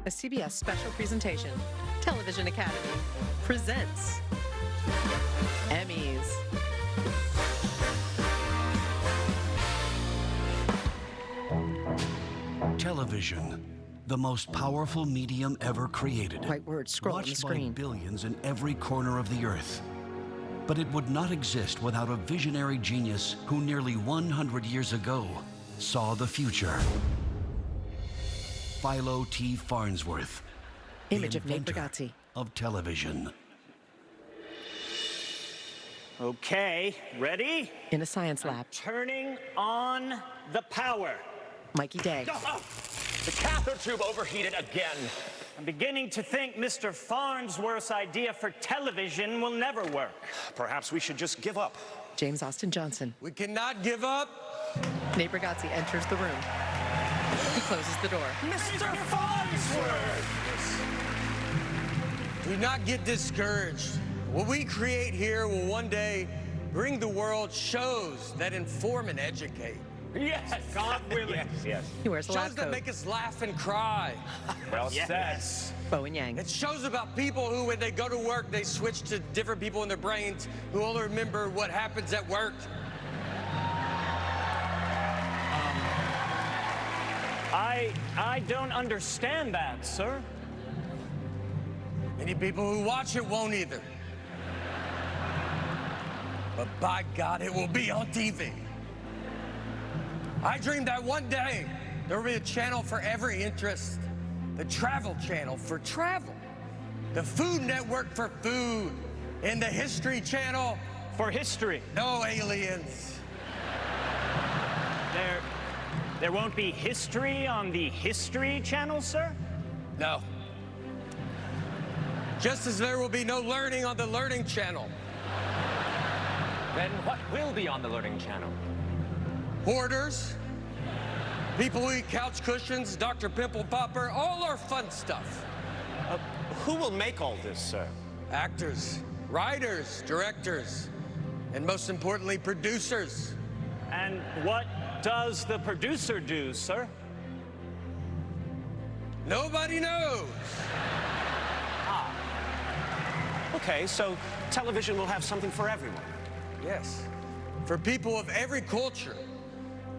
A CBS special presentation. Television Academy presents Emmys. Television, the most powerful medium ever created. White words scroll on the watched screen. by billions in every corner of the earth. But it would not exist without a visionary genius who nearly 100 years ago saw the future. Philo T. Farnsworth, Image the of Nate inventor Bargatze. of television. Okay, ready? In a science lab. Turning on the power. Mikey Day. Oh, the cathode tube overheated again. I'm beginning to think Mr. Farnsworth's idea for television will never work. Perhaps we should just give up. James Austin Johnson. We cannot give up. Nate Bargatze enters the room. He closes the door. Mr. Farnsworth! Do not get discouraged. What we create here will one day bring the world shows that inform and educate. Yes, God willing. Yes. He wears a lab Shows that coat. make us laugh and cry. Well Yes. said. Bo and Yang. It shows about people who, when they go to work, they switch to different people in their brains who only remember what happens at work. I don't understand that, sir. Many people who watch it won't either. But by God, it will be on TV. I dreamed that one day there will be a channel for every interest. The Travel Channel for travel. The Food Network for food. And the History Channel. For history, No aliens. there won't be history on the History Channel, sir? No. Just as there will be no learning on the Learning Channel. Then what will be on the Learning Channel? Hoarders, people who eat couch cushions, Dr. Pimple Popper, all our fun stuff. Who will make all this, sir? Actors, writers, directors, and most importantly, producers. And what does the producer do, sir? Nobody knows. Okay, so television will have something for everyone. Yes, for people of every culture.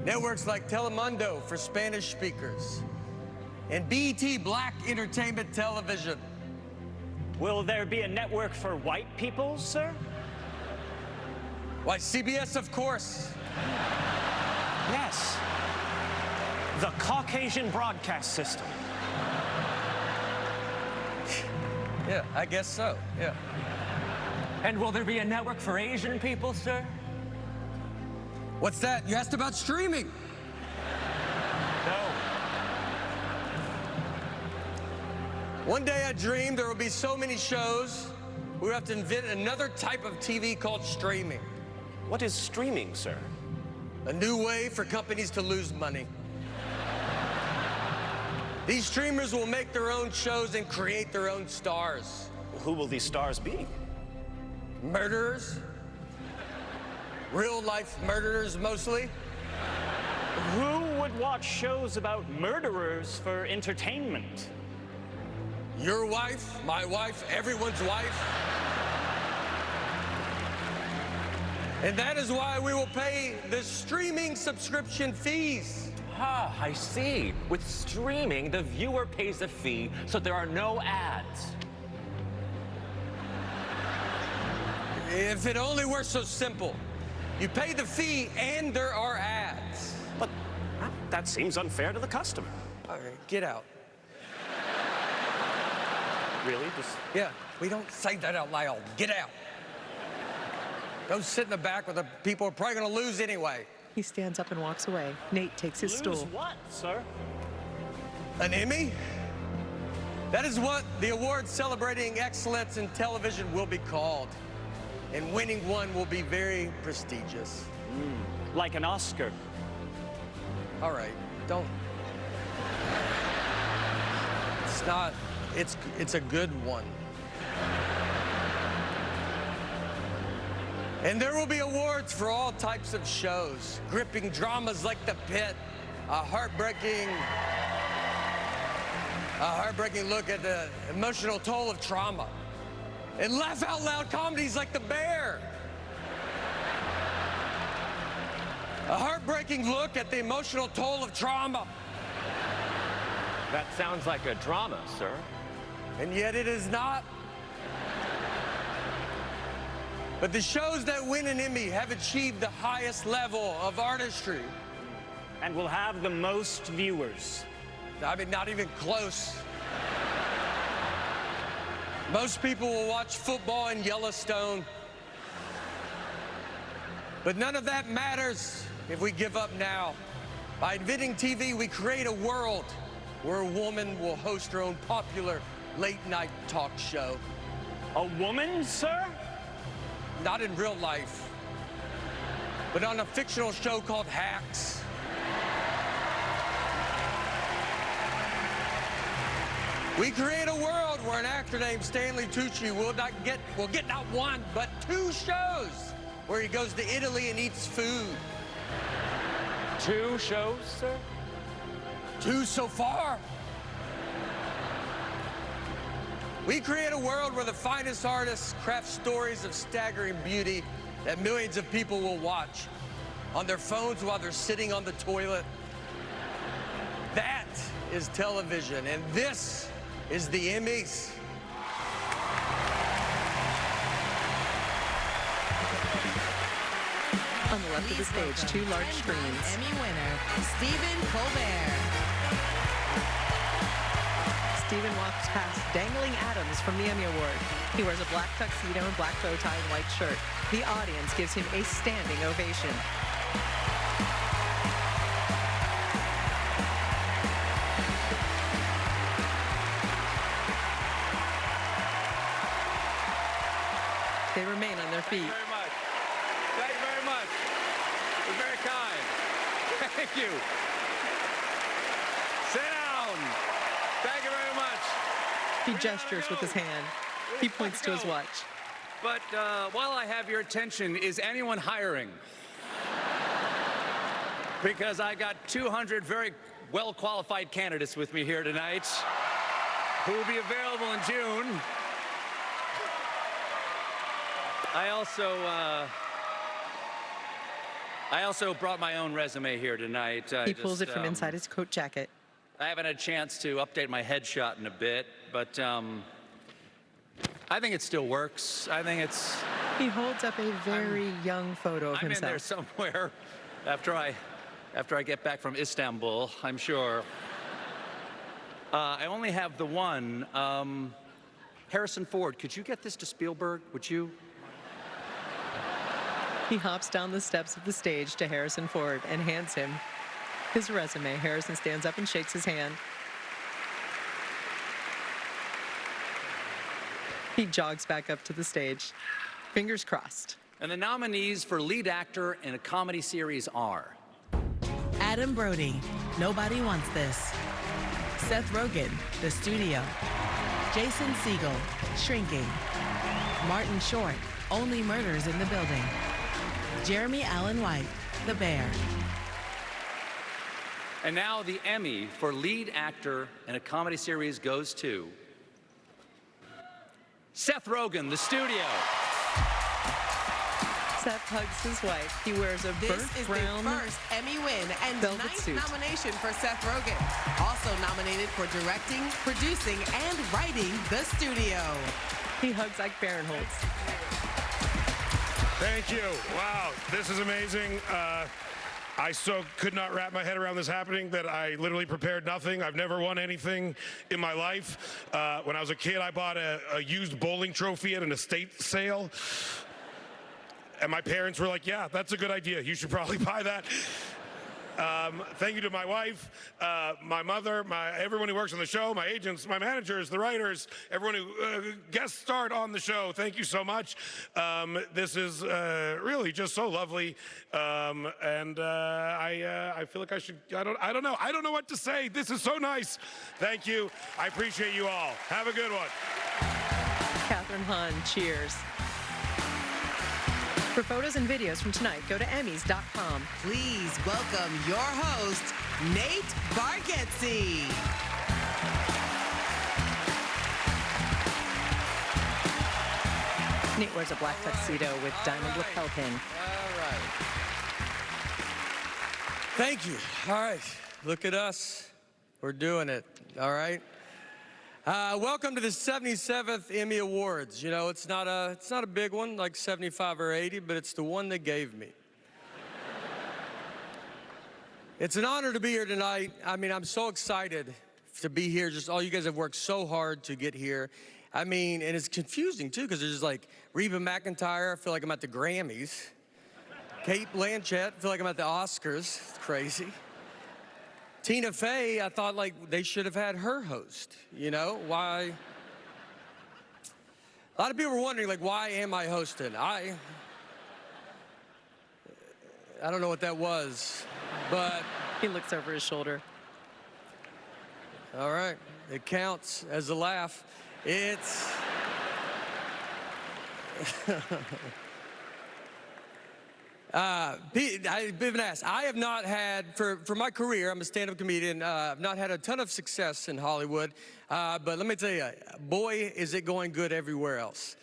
Networks like Telemundo for Spanish speakers, and BET Black Entertainment Television. Will there be a network for white people, sir? Why, CBS, of course. Yes. The Caucasian Broadcast System. Yeah, I guess so, yeah. And will there be a network for Asian people, sir? What's that? You asked about streaming. No. One day I dreamed there will be so many shows, we have to invent another type of TV called streaming. What is streaming, sir? A new way for companies to lose money. These streamers will make their own shows and create their own stars. Who will these stars be? Murderers. Real life murderers, mostly. Who would watch shows about murderers for entertainment? Your wife, my wife, everyone's wife. And that is why we will pay the streaming subscription fees. Ah, I see. With streaming, the viewer pays a fee, so there are no ads. If it only were so simple. You pay the fee and there are ads. But that seems unfair to the customer. All right, get out. Really? Just... Yeah, we don't say that out loud. Get out. Go sit in the back where the people are probably gonna lose anyway. He stands up and walks away. Nate takes his Lose stool. what, sir? An Emmy? That is what the award celebrating excellence in television will be called. And winning one will be very prestigious. Like an Oscar. All right, don't. It's not, it's a good one. And there will be awards for all types of shows, gripping dramas like The Pit, a heartbreaking A heartbreaking look at the emotional toll of trauma. And laugh out loud comedies like The Bear. A heartbreaking look at the emotional toll of trauma. That sounds like a drama, sir. And yet it is not. But the shows that win an Emmy have achieved the highest level of artistry. And will have the most viewers. I mean, not even close. Most people will watch football in Yellowstone. But none of that matters if we give up now. By inventing TV, we create a world where a woman will host her own popular late-night talk show. A woman, sir? Not in real life, but on a fictional show called Hacks. We create a world where an actor named Stanley Tucci will get not one, but 2 shows where he goes to Italy and eats food. 2 shows, sir? 2 so far. We create a world where the finest artists craft stories of staggering beauty that millions of people will watch on their phones while they're sitting on the toilet. That is television, and this is the Emmys. On the left of the stage, 2 large screens. Emmy winner, Stephen Colbert. Stephen walks past dangling atoms from the Emmy Award. He wears a black tuxedo and black bow tie and white shirt. The audience gives him a standing ovation. They remain on their feet. Thank you very much. Thank you very much. You're very kind. Thank you. Sit down. Thank you very much. He gestures with his hand. He points to his watch. But while I have your attention, is anyone hiring? Because I got 200 very well-qualified candidates with me here tonight who will be available in June. I also brought my own resume here tonight. He pulls it from inside his coat jacket. I haven't had a chance to update my headshot in a bit, but I think it still works. I think it's... He holds up a very young photo of I'm himself. in there somewhere after I get back from Istanbul, I'm sure. I only have the one. Harrison Ford, could you get this to Spielberg? Would you? He hops down the steps of the stage to Harrison Ford and hands him his resume. Harrison stands up and shakes his hand. He jogs back up to the stage, fingers crossed. And the nominees for lead actor in a comedy series are... Adam Brody, Nobody Wants This. Seth Rogen, The Studio. Jason Segel, Shrinking. Martin Short, Only Murders in the Building. Jeremy Allen White, The Bear. And now the Emmy for lead actor in a comedy series goes to... Seth Rogen, The Studio. Seth hugs his wife. He wears a This burnt is brown the first Emmy win and velvet 9th suit. nomination for Seth Rogen. Also nominated for directing, producing, and writing The Studio. He hugs Ike Barinholtz. Thank you. Wow, this is amazing. I so could not wrap my head around this happening that I literally prepared nothing. I've never won anything in my life. When I was a kid, I bought a used bowling trophy at an estate sale. And my parents were like, yeah, that's a good idea. You should probably buy that. Thank you to my wife, my mother, everyone who works on the show, my agents, my managers, the writers, everyone who guest starred on the show. Thank you so much. This is really just so lovely, and I feel like I should. I don't know what to say. This is so nice. Thank you. I appreciate you all. Have a good one. Catherine Hahn cheers. For photos and videos from tonight, go to Emmys.com. Please welcome your host, Nate Bargatze. Nate wears a black tuxedo with diamond lapel pin. All right. Thank you. All right. Look at us. We're doing it. All right. Welcome to the 77th Emmy Awards. You know, it's not a big one like 75 or 80, but it's the one they gave me. It's an honor to be here tonight. I mean, I'm so excited to be here. Just all you guys have worked so hard to get here. I mean, and it's confusing too, because there's like Reba McEntire, I feel like I'm at the Grammys. Kate Blanchett, I feel like I'm at the Oscars. It's crazy. Tina Fey, I thought like they should have had her host. You know, why? A lot of people were wondering like, why am I hosting? I don't know what that was. But he looks over his shoulder. All right, it counts as a laugh. It's I've been asked. I have not had, for my career, I'm a stand-up comedian, I've not had a ton of success in Hollywood, but let me tell you, boy, is it going good everywhere else.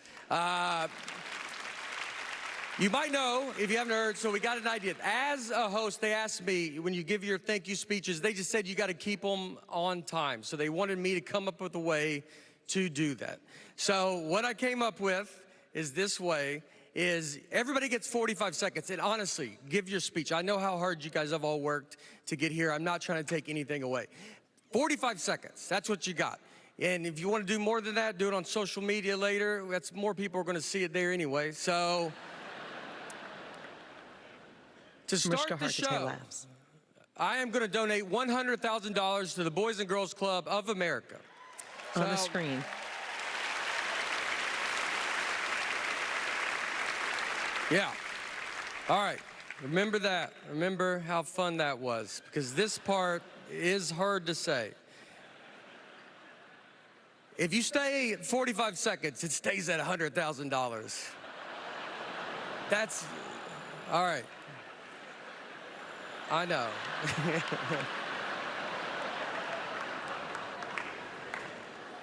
You might know, if you haven't heard, so we got an idea. As a host, they asked me, when you give your thank you speeches, they just said you got to keep them on time. So they wanted me to come up with a way to do that. So what I came up with is this way, is everybody gets 45 seconds. And honestly, give your speech. I know how hard you guys have all worked to get here. I'm not trying to take anything away. 45 seconds, that's what you got. And if you want to do more than that, do it on social media later. That's more people are going to see it there anyway. So to start the show, I am going to donate $100,000 to the Boys and Girls Club of America. On the screen. Yeah. All right. Remember that. Remember how fun that was, because this part is hard to say. If you stay 45 seconds, it stays at $100,000. That's all right. I know.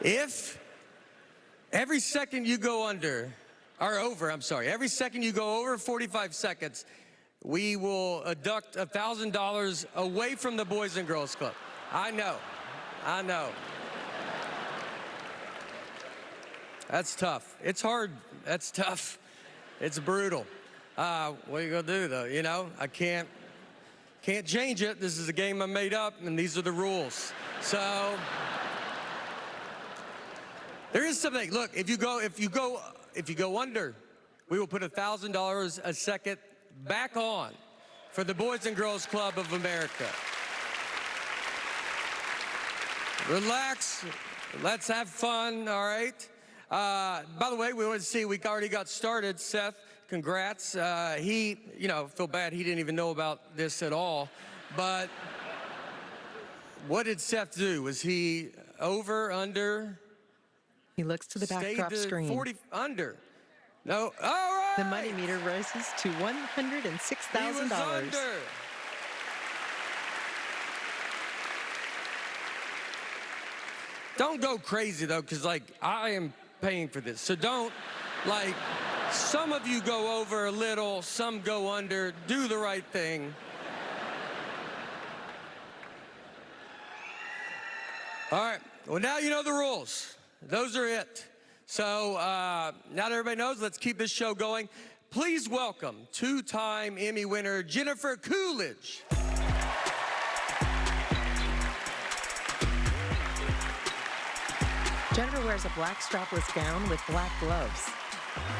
If every second you go under, or over, I'm sorry, every second you go over 45 seconds, we will deduct $1,000 away from the Boys and Girls Club. I know. That's tough. It's hard. That's tough. It's brutal. What are you gonna do though? You know, I can't change it. This is a game I made up, and these are the rules. So there is something. Look, if you go under, we will put $1,000 a second back on for the Boys and Girls Club of America. Relax. Let's have fun. All right. By the way, we want to see. We already got started. Seth, congrats. He, feel bad. He didn't even know about this at all. But what did Seth do? Was he over, under? He looks to the backdrop screen. 40 under. No. All right. The money meter rises to $106,000. Don't go crazy though, because I am paying for this. So don't, some of you go over a little, some go under. Do the right thing. All right. Well, now you know the rules. Those are it. So now that everybody knows, let's keep this show going. Please welcome two-time Emmy winner Jennifer Coolidge. Jennifer wears a black strapless gown with black gloves.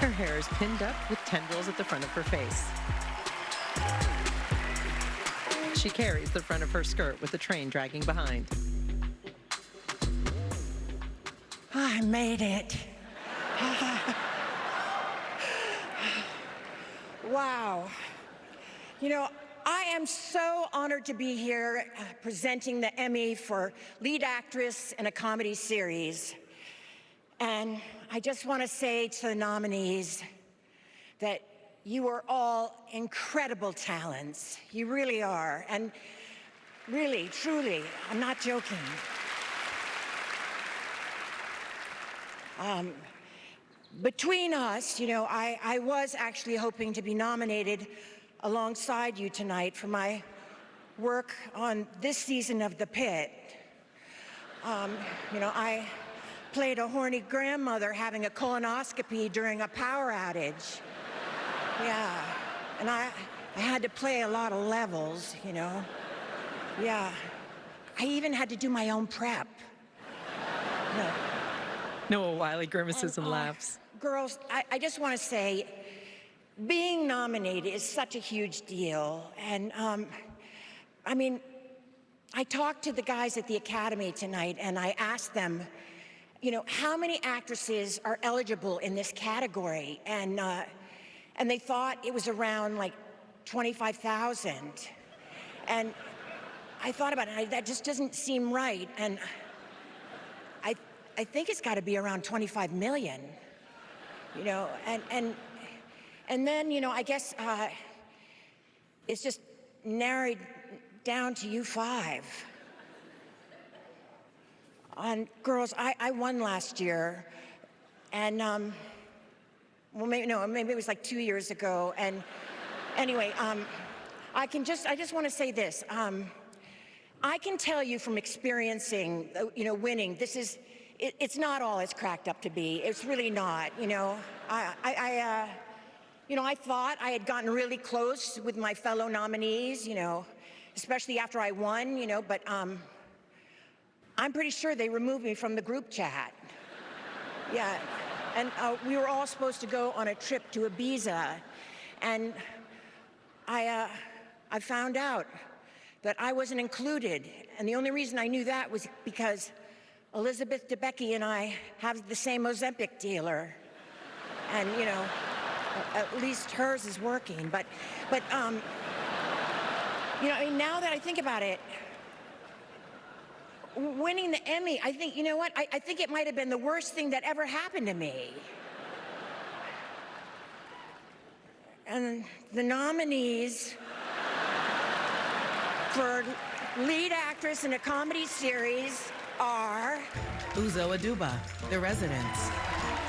Her hair is pinned up with tendrils at the front of her face. She carries the front of her skirt with the train dragging behind. I made it. Wow. I am so honored to be here presenting the Emmy for Lead Actress in a Comedy Series. And I just want to say to the nominees that you are all incredible talents. You really are. And really, truly, I'm not joking. between us, you know, I was actually hoping to be nominated alongside you tonight for my work on this season of The Pit. You know, I played a horny grandmother having a colonoscopy during a power outage. Yeah, and I had to play a lot of levels, you know. Yeah, I even had to do my own prep. No. Noah Wiley grimaces and laughs. Girls, I just want to say, being nominated is such a huge deal. And, I mean, I talked to the guys at the Academy tonight, and I asked them, you know, how many actresses are eligible in this category? And they thought it was around, like, 25,000. And I thought about it, that just doesn't seem right. And I think it's got to be around 25 million, you know, and then, you know, I guess it's just narrowed down to you five. And girls, I won last year, and well, maybe it was like 2 years ago. And anyway, I just want to say this. I can tell you from experiencing, you know, winning, it's not all it's cracked up to be. It's really not, you know. You know, I thought I had gotten really close with my fellow nominees, you know, especially after I won, you know, but I'm pretty sure they removed me from the group chat. Yeah, and we were all supposed to go on a trip to Ibiza, and I found out that I wasn't included, and the only reason I knew that was because Elizabeth Debicki and I have the same Ozempic dealer, and you know, at least hers is working. But you know, I mean, now that I think about it, winning the Emmy, I think, you know what? I think it might have been the worst thing that ever happened to me. And the nominees for lead actress in a comedy series are Uzo Aduba, The Residents;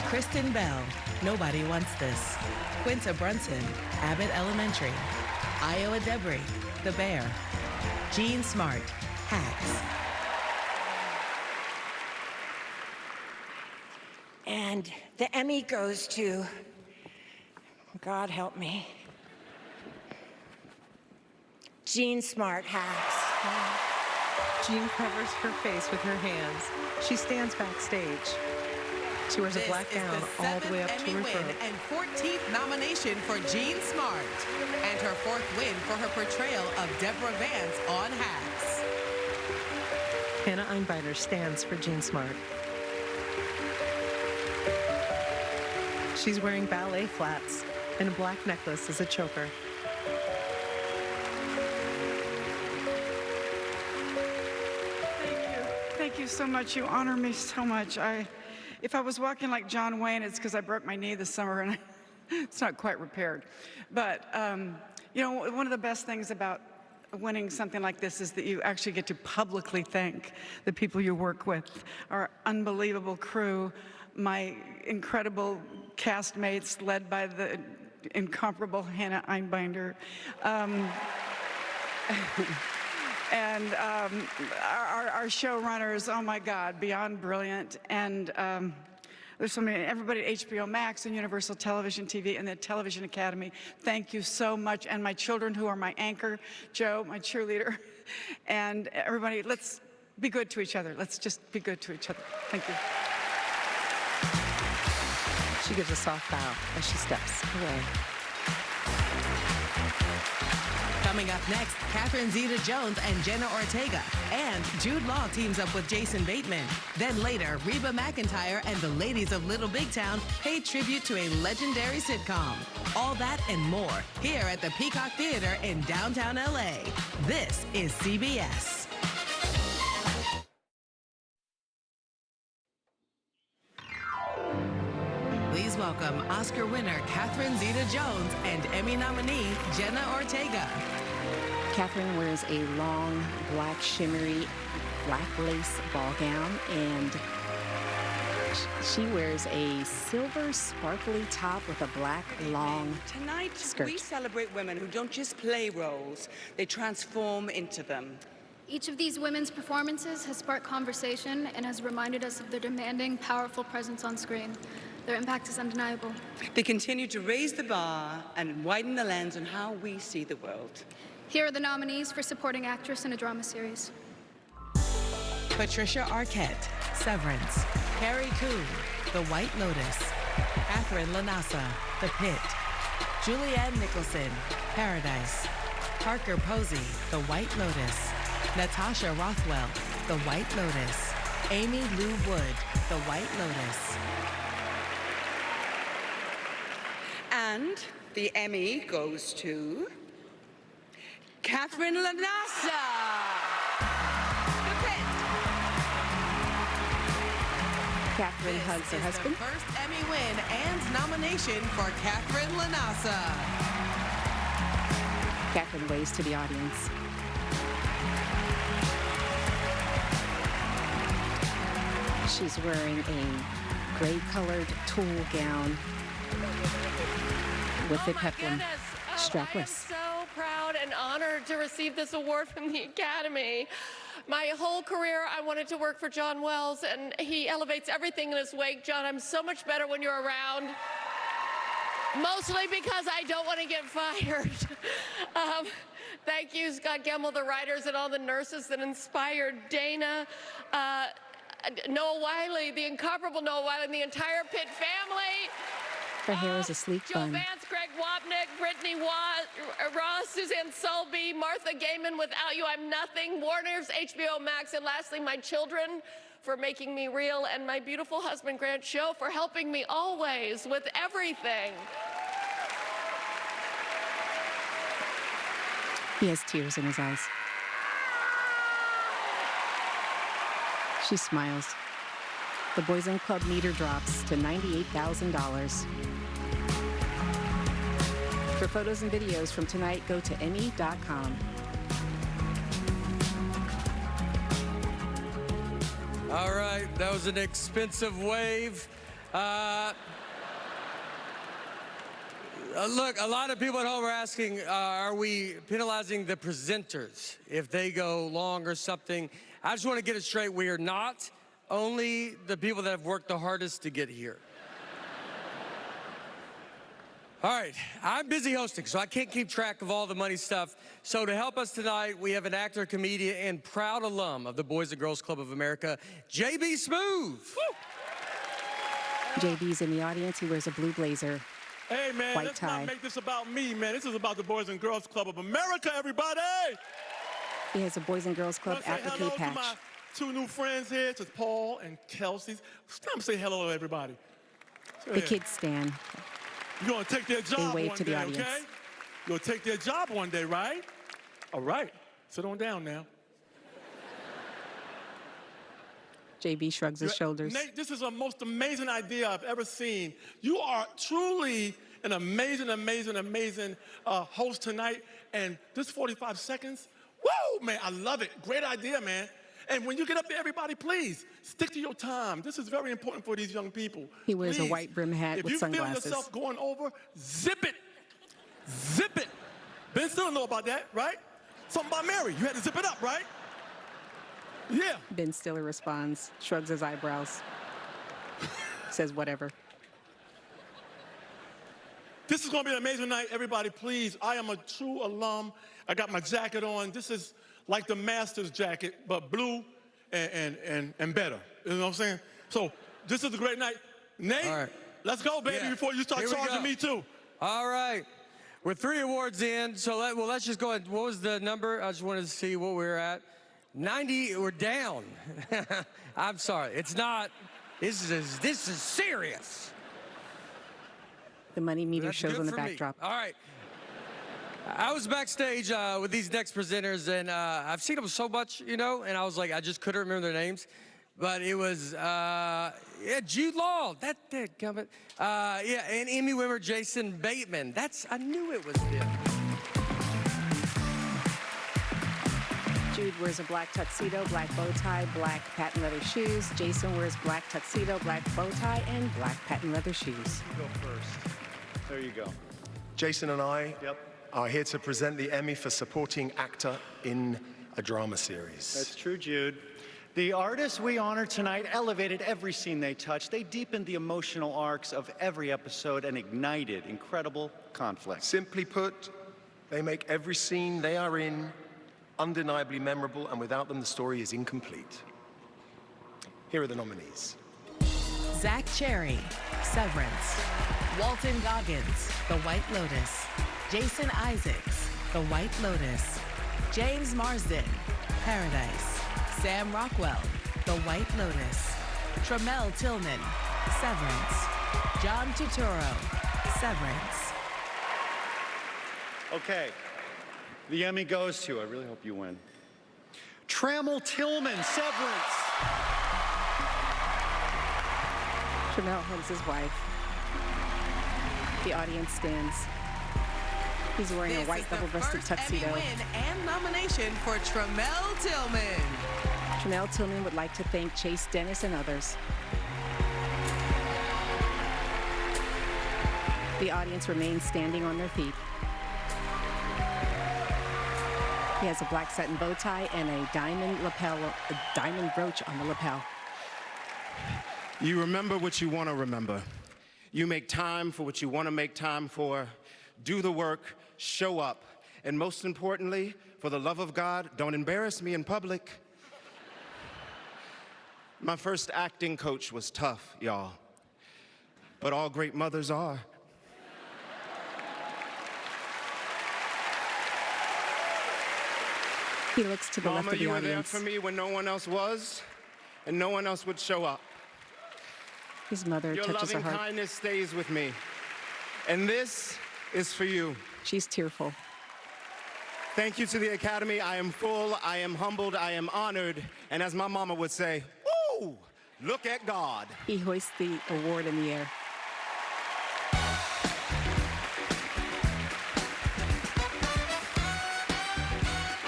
Kristen Bell, Nobody Wants This; Quinta Brunson, Abbott Elementary; Iowa Debris, The Bear; Jean Smart, Hacks. And the Emmy goes to, God help me, Jean Smart, Hacks. Jean covers her face with her hands. She stands backstage. She wears a black gown all the way up to her throat. And 14th nomination for Jean Smart, and her 4th win for her portrayal of Deborah Vance on Hacks. Hannah Einbeiner stands for Jean Smart. She's wearing ballet flats and a black necklace as a choker. Thank you so much. You honor me so much. If I was walking like John Wayne, it's because I broke my knee this summer and it's not quite repaired. But, you know, one of the best things about winning something like this is that you actually get to publicly thank the people you work with, our unbelievable crew, my incredible castmates led by the incomparable Hannah Einbinder. And our showrunners, oh my God, beyond brilliant. And there's so many, everybody at HBO Max and Universal Television TV and the Television Academy, thank you so much. And my children who are my anchor, Joe, my cheerleader, and everybody, let's be good to each other. Let's just be good to each other. Thank you. She gives a soft bow as she steps away. Coming up next, Catherine Zeta-Jones and Jenna Ortega. And Jude Law teams up with Jason Bateman. Then later, Reba McEntire and the ladies of Little Big Town pay tribute to a legendary sitcom. All that and more here at the Peacock Theater in downtown LA. This is CBS. Please welcome Oscar winner Catherine Zeta-Jones and Emmy nominee Jenna Ortega. Catherine wears a long, black, shimmery, black lace ball gown, and She wears a silver sparkly top with a black long Tonight, skirt. we celebrate women who don't just play roles, they transform into them. Each of these women's performances has sparked conversation and has reminded us of their demanding, powerful presence on screen. Their impact is undeniable. They continue to raise the bar and widen the lens on how we see the world. Here are the nominees for supporting actress in a drama series. Patricia Arquette, Severance. Carrie Coon, The White Lotus. Catherine Lanasa, The Pit. Julianne Nicholson, Paradise. Parker Posey, The White Lotus. Natasha Rothwell, The White Lotus. Amy Lou Wood, The White Lotus. And the Emmy goes to Catherine Lanasa. Catherine hugs her husband. The first Emmy win and nomination for Catherine Lanasa. Catherine waves to the audience. She's wearing a gray-colored tulle gown with a peplum strapless. I am so proud and honored to receive this award from the Academy. My whole career, I wanted to work for John Wells, and he elevates everything in his wake. John, I'm so much better when you're around, mostly because I don't want to get fired. Thank you, Scott Gemmell, the writers, and all the nurses that inspired Dana, Noah Wiley, the incomparable Noah Wiley, and the entire Pitt family. Her hair is a sleek Jill bun. Vance, Greg Wapnick, Brittany Ross, Suzanne Selby, Martha Gaiman, Without You, I'm Nothing, Warner's, HBO Max, and lastly, my children for making me real, and my beautiful husband, Grant Show, for helping me always with everything. He has tears in his eyes. She smiles. The Boys and Club meter drops to $98,000. For photos and videos from tonight, go to Emmy.com. All right, that was an expensive wave. Look, a lot of people at home are asking, are we penalizing the presenters if they go long or something? I just want to get it straight. We are not. Only the people that have worked the hardest to get here. All right, I'm busy hosting, so I can't keep track of all the money stuff. So to help us tonight, we have an actor, comedian, and proud alum of the Boys and Girls Club of America, J.B. Smooth. JB's in the audience. He wears a blue blazer. Hey, man, white let's tie. not make this about me, man. This is about the Boys and Girls Club of America, everybody! He has a Boys and Girls Club applique patch. To my two new friends here, it's Paul and Kelsey. It's time to say hello to everybody. The kids stand. You're gonna take their job wave one to the day, audience. okay? You're gonna take their job one day, right? All right, sit on down now. JB shrugs his shoulders. Nate, this is the most amazing idea I've ever seen. You are truly an amazing, amazing, amazing host tonight. And this 45 seconds, whoa, man, I love it. Great idea, man. And when you get up there, everybody, please, stick to your time. This is very important for these young people. He wears Please, a white brim hat with if you sunglasses. feel yourself going over, zip it. Zip it. Ben still know about that, right? Something about Mary. You had to zip it up, right? Yeah. Ben Stiller responds, shrugs his eyebrows, says whatever. This is going to be an amazing night. Everybody, please. I am a true alum. I got my jacket on. This is like the master's jacket, but blue and better. You know what I'm saying? So this is a great night. Nate, All right. Let's go, baby, before you start Here we charging go. me, too. All right. We're 3 awards in, so let's just go ahead. What was the number? I just wanted to see what we were at. 90, we're down. I'm sorry, it's not. This is serious. The money meter That's shows good on the for me. backdrop. All right. I was backstage with these next presenters, and I've seen them so much, you know, and I was like, I just couldn't remember their names. But it was, Jude Law, that did come it. And Emmy winner Jason Bateman. I knew it was him. Jude wears a black tuxedo, black bow tie, black patent leather shoes. Jason wears black tuxedo, black bow tie, and black patent leather shoes. You go first. There you go. Jason and I are here to present the Emmy for Supporting Actor in a Drama Series. That's true, Jude. The artists we honor tonight elevated every scene they touched. They deepened the emotional arcs of every episode and ignited incredible conflict. Simply put, they make every scene they are in undeniably memorable, and without them, the story is incomplete. Here are the nominees. Zach Cherry, Severance. Walton Goggins, The White Lotus. Jason Isaacs, The White Lotus. James Marsden, Paradise. Sam Rockwell, The White Lotus. Tramel Tillman, Severance. John Turturro, Severance. Okay, the Emmy goes to, I really hope you win, Tramel Tillman, Severance. Tramel hugs his wife. The audience stands. He's wearing a white double-breasted tuxedo. Emmy win and nomination for Tramel Tillman. Tramel Tillman would like to thank Chase Dennis and others. The audience remains standing on their feet. He has a black satin bow tie and a diamond brooch on the lapel. You remember what you want to remember. You make time for what you want to make time for. Do the work, show up, and most importantly, for the love of God, don't embarrass me in public. My first acting coach was tough, y'all, but all great mothers are. He looks to the left Mama, of the you were there audience. for me when no one else was, and no one else would show up. His mother Your touches her loving heart. kindness stays with me, and this is for you. She's tearful. Thank you to the Academy. I am full, I am humbled, I am honored, and as my mama would say, woo, look at God. He hoists the award in the air.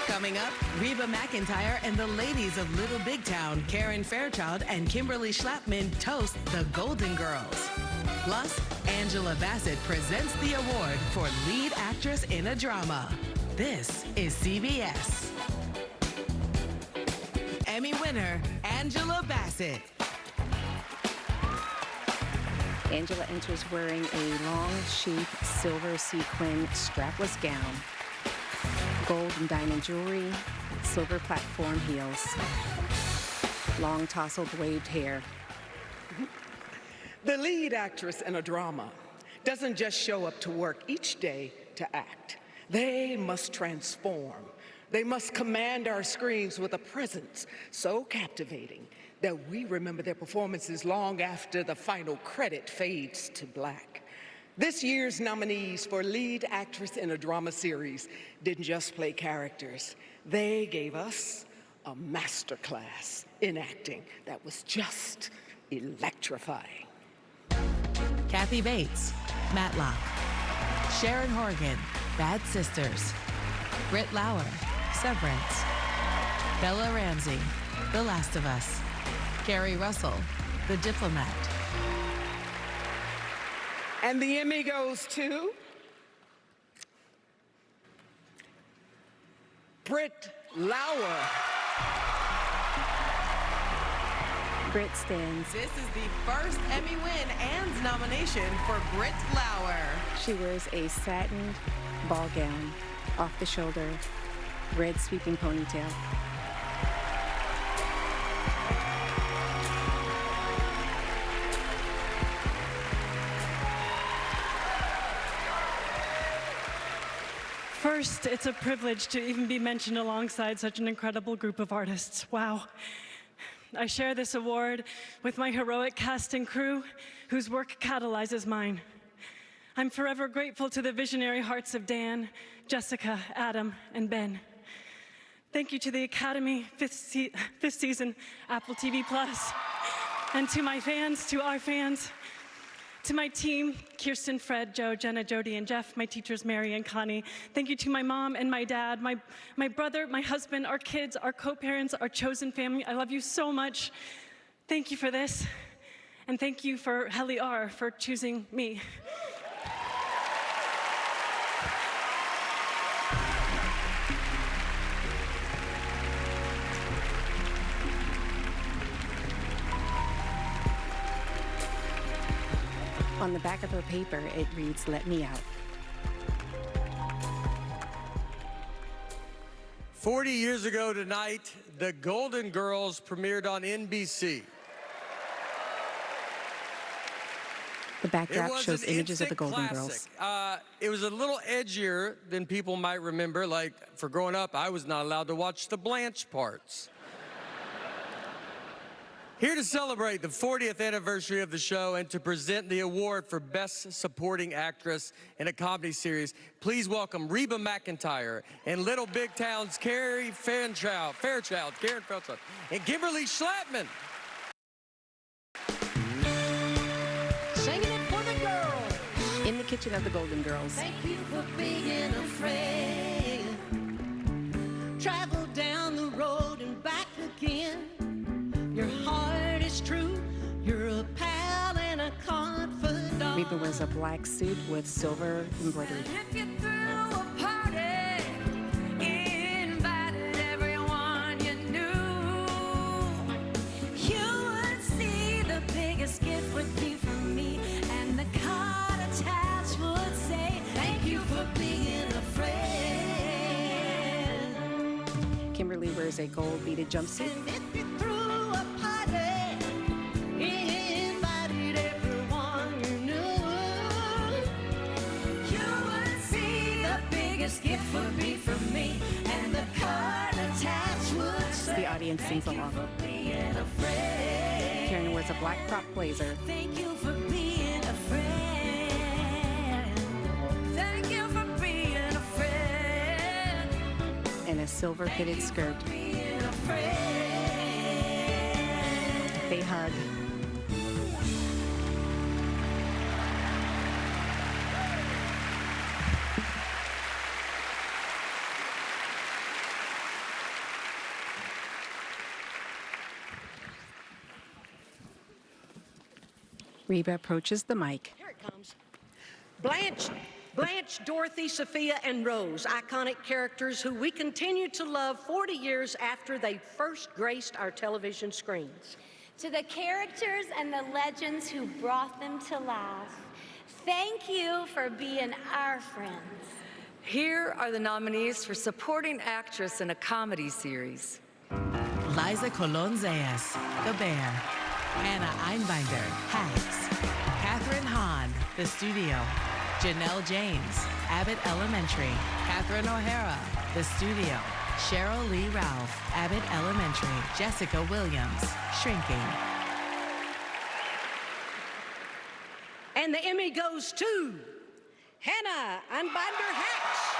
Coming up, Reba McEntire and the ladies of Little Big Town, Karen Fairchild and Kimberly Schlapman, toast the Golden Girls. Plus, Angela Bassett presents the award for Lead Actress in a Drama. This is CBS. Emmy winner, Angela Bassett. Angela enters wearing a long sheath silver sequin strapless gown, gold and diamond jewelry, silver platform heels, long tousled waved hair. The lead actress in a drama doesn't just show up to work each day to act. They must transform. They must command our screens with a presence so captivating that we remember their performances long after the final credit fades to black. This year's nominees for Lead Actress in a Drama Series didn't just play characters. They gave us a masterclass in acting that was just electrifying. Kathy Bates, Matlock. Sharon Horgan, Bad Sisters. Britt Lauer, Severance. Bella Ramsey, The Last of Us. Carrie Russell, The Diplomat. And the Emmy goes to Britt Lauer. Britt stands. This is the first Emmy win and nomination for Britt Lauer. She wears a satin ball gown, off the shoulder, red sweeping ponytail. First, it's a privilege to even be mentioned alongside such an incredible group of artists. Wow. I share this award with my heroic cast and crew, whose work catalyzes mine. I'm forever grateful to the visionary hearts of Dan, Jessica, Adam, and Ben. Thank you to the Academy, fifth season, Apple TV+, and to my fans, to our fans, To my team, Kirsten, Fred, Joe, Jenna, Jody, and Jeff, my teachers, Mary and Connie. Thank you to my mom and my dad, my brother, my husband, our kids, our co-parents, our chosen family. I love you so much. Thank you for this. And thank you for Heli R for choosing me. On the back of her paper, it reads, "Let me out." 40 years ago tonight, the Golden Girls premiered on NBC. The backdrop shows images of the Golden classic. Girls. It was a little edgier than people might remember. Like, for growing up, I was not allowed to watch the Blanche parts. Here to celebrate the 40th anniversary of the show and to present the award for Best Supporting Actress in a Comedy Series, please welcome Reba McEntire and Little Big Town's Karen Fairchild, and Kimberly Schlappman. Singing it for the girls. In the kitchen of the Golden Girls. Thank you for being a friend. Travel down the road and back again. Your heart is true. You're a pal and a confidant. Reba wears a black suit with silver embroidery. If you threw a party, invited everyone you knew, you would see the biggest gift would be from me, and the card attached would say, "Thank you for being a friend." Kimberly wears a gold beaded jumpsuit. And if you threw a party, invited everyone you knew, you would see the biggest gift would be from me, and the card attached would say, The audience sings along. being a friend. Karen wears a black crop blazer. Thank you for being a friend. Thank you for being a friend. And a silver fitted skirt. Being a friend. They hug. Reba approaches the mic. Here it comes. Blanche, Dorothy, Sophia, and Rose, iconic characters who we continue to love 40 years after they first graced our television screens. To the characters and the legends who brought them to life, thank you for being our friends. Here are the nominees for Supporting Actress in a Comedy Series. Liza Colon-Zayas, The Bear. Anna Einbinder, Hacks. Catherine Hahn, The Studio. Janelle James, Abbott Elementary. Catherine O'Hara, The Studio. Cheryl Lee Ralph, Abbott Elementary. Jessica Williams, Shrinking. And the Emmy goes to Hannah Einbinder Hacks.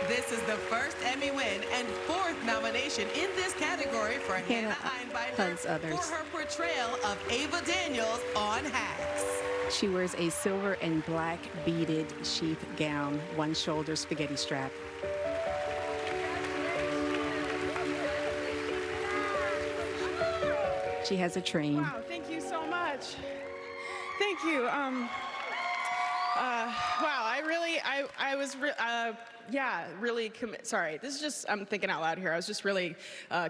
This is the first Emmy win and fourth nomination in this category for Hannah Einbinder for her portrayal of Ava Daniels on Hacks. She wears a silver and black beaded sheath gown, one shoulder spaghetti strap. She has a train. Wow, thank you so much. Thank you. Wow, I was really committed. Sorry, this is just, I'm thinking out loud here. I was just really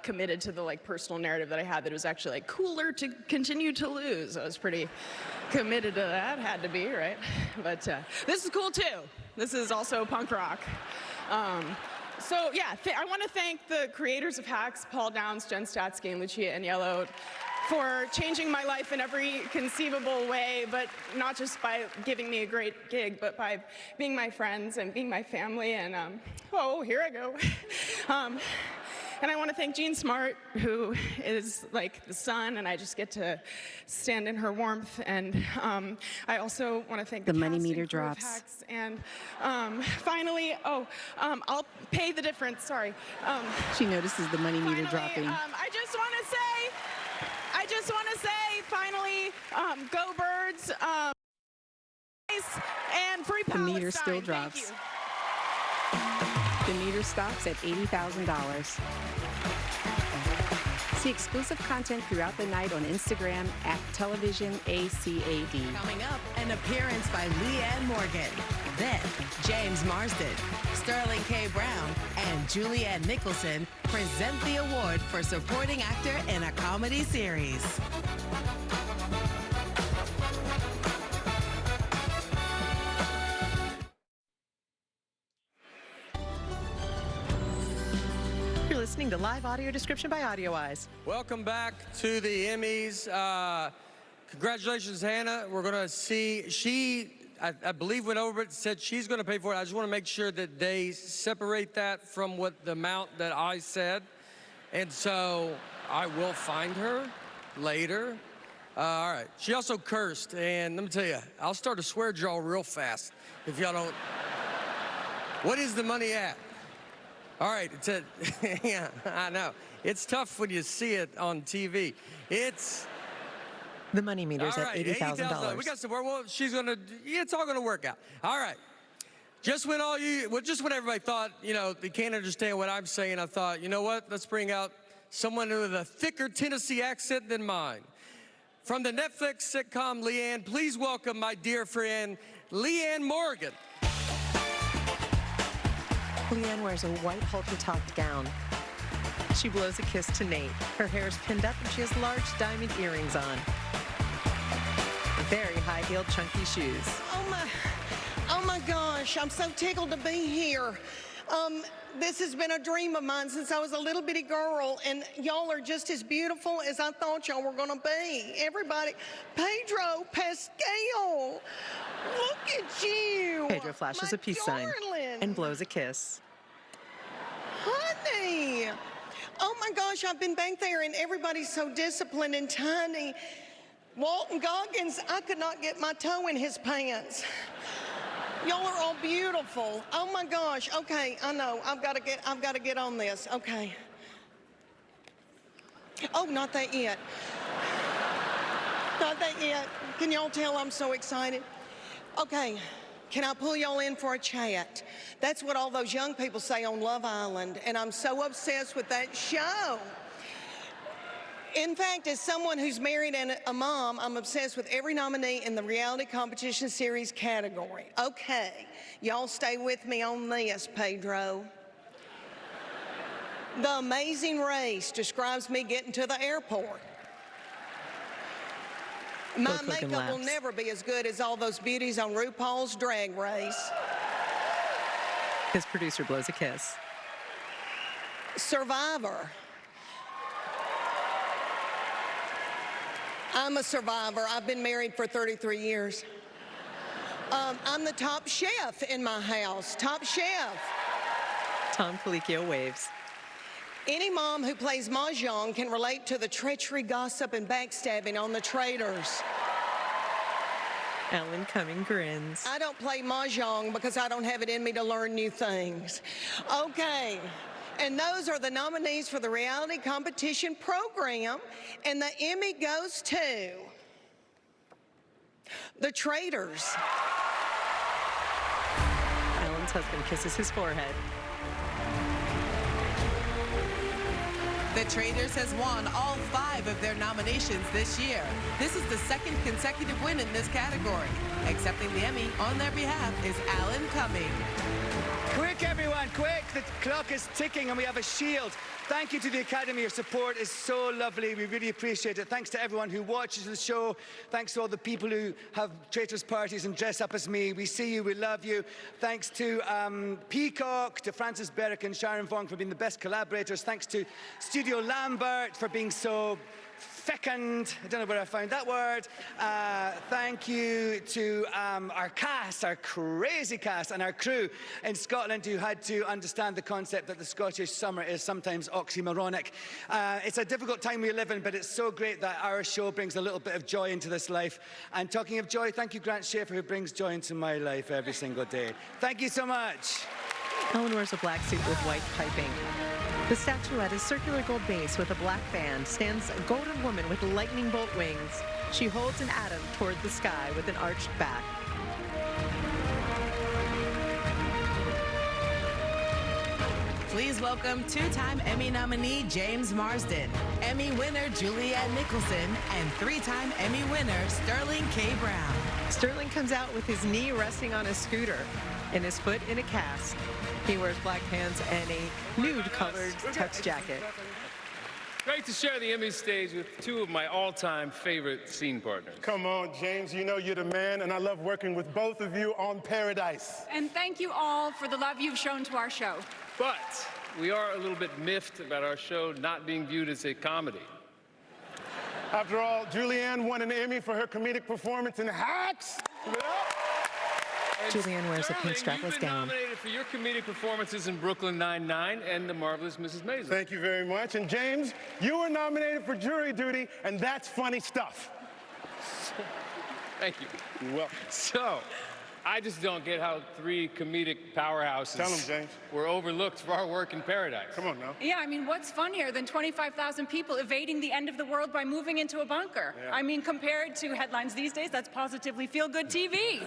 committed to the personal narrative that I had, that it was actually cooler to continue to lose. I was pretty committed to that, had to be, right? But this is cool too. This is also punk rock. So yeah, I want to thank the creators of Hacks, Paul Downs, Jen Statsky, and Lucia Agnello, for changing my life in every conceivable way, but not just by giving me a great gig, but by being my friends and being my family. And oh, here I go. And I want to thank Jean Smart, who is like the sun, and I just get to stand in her warmth. And I also want to thank the money cast meter and crew of drops. Hacks. And finally, I'll pay the difference. Sorry. She notices the money meter Finally, dropping. I just want to say to say, finally, go Birds, and free The Palestine. meter still drops. The meter stops at $80,000. See exclusive content throughout the night on Instagram at TelevisionACAD. Coming up, an appearance by Leanne Morgan. Then, James Marsden, Sterling K. Brown, and Julianne Nicholson present the award for supporting actor in a comedy series. You're listening to live audio description by AudioEyes. Welcome back to the Emmys. Congratulations, Hannah. We're going to see, I believe went over it, said she's going to pay for it. I just want to make sure that they separate that from what the amount that I said. And so I will find her later. All right. She also cursed. And let me tell you, I'll start a swear jar real fast if y'all don't. What is the money at? All right, it's a, yeah, I know. It's tough when you see it on TV. It's... The money meter's all at right, $80,000. We got some, well, she's gonna, it's all gonna work out. All right. Just when everybody thought, you know, they can't understand what I'm saying, I thought, you know what, let's bring out someone with a thicker Tennessee accent than mine. From the Netflix sitcom Leanne, please welcome my dear friend, Leanne Morgan. Leanne wears a white halter-topped gown. She blows a kiss to Nate. Her hair is pinned up and she has large diamond earrings on. Very high-heeled, chunky shoes. Oh my gosh, I'm so tickled to be here. This has been a dream of mine since I was a little bitty girl, and y'all are just as beautiful as I thought y'all were gonna be. Everybody, Pedro Pascal, look at you. Pedro flashes a peace sign and blows a kiss. Honey, oh my gosh, I've been back there and everybody's so disciplined and tiny. Walton Goggins, I could not get my toe in his pants. Y'all are all beautiful. Oh my gosh. Okay, I know. I've got to get on this. Okay. Oh, not that yet. Not that yet. Can y'all tell I'm so excited? Okay. Can I pull y'all in for a chat? That's what all those young people say on Love Island, and I'm so obsessed with that show. In fact, as someone who's married and a mom, I'm obsessed with every nominee in the reality competition series category. Okay, y'all stay with me on this, Pedro. The Amazing Race describes me getting to the airport. My makeup will never be as good as all those beauties on RuPaul's Drag Race. His producer blows a kiss. Survivor. I'm a survivor. I've been married for 33 years. I'm the top chef in my house. Top chef. Tom Colicchio waves. Any mom who plays mahjong can relate to the treachery, gossip, and backstabbing on the Traitors. Ellen Cumming grins. I don't play mahjong because I don't have it in me to learn new things. Okay. And those are the nominees for the reality competition program. And the Emmy goes to the Traitors. Ellen's husband kisses his forehead. The Traitors has won all 5 of their nominations this year. This is the 2nd consecutive win in this category. Accepting the Emmy on their behalf is Alan Cumming. Quick, everyone, quick. The clock is ticking and we have a shield. Thank you to the Academy. Your support is so lovely. We really appreciate it. Thanks to everyone who watches the show. Thanks to all the people who have Traitors parties and dress up as me. We see you. We love you. Thanks to Picok, to Francis Berwick and Sharon Vaughn for being the best collaborators. Thanks to Studio Lambert for being so fecund. I don't know where I found that word. Thank you to our cast, our crazy cast, and our crew in Scotland who had to understand the concept that the Scottish summer is sometimes oxymoronic. It's a difficult time we live in, but it's so great that our show brings a little bit of joy into this life. And talking of joy, thank you, Grant Schaefer, who brings joy into my life every single day. Thank you so much. Ellen wears a black suit with white piping. The statuette is circular gold base with a black band, stands a golden woman with lightning bolt wings. She holds an atom toward the sky with an arched back. Please welcome two-time Emmy nominee James Marsden, Emmy winner Julianne Nicholson, and three-time Emmy winner Sterling K. Brown. Sterling comes out with his knee resting on a scooter and his foot in a cast. He wears black pants and a nude-colored tux jacket. Great to share the Emmy stage with two of my all-time favorite scene partners. Come on, James, you know you're the man, and I love working with both of you on Paradise. And thank you all for the love you've shown to our show. But we are a little bit miffed about our show not being viewed as a comedy. After all, Julianne won an Emmy for her comedic performance in Hacks. Julianne wears a pink strapless You've been gown. nominated for your comedic performances in Brooklyn Nine-Nine and The Marvelous Mrs. Maisel. Thank you very much. And James, you were nominated for jury duty, and that's funny stuff. Thank you. Well, so I just don't get how three comedic powerhouses Tell 'em, James. were overlooked for our work in Paradise. Come on now. Yeah, I mean, what's funnier than 25,000 people evading the end of the world by moving into a bunker? Yeah. I mean, compared to headlines these days, that's positively feel-good TV.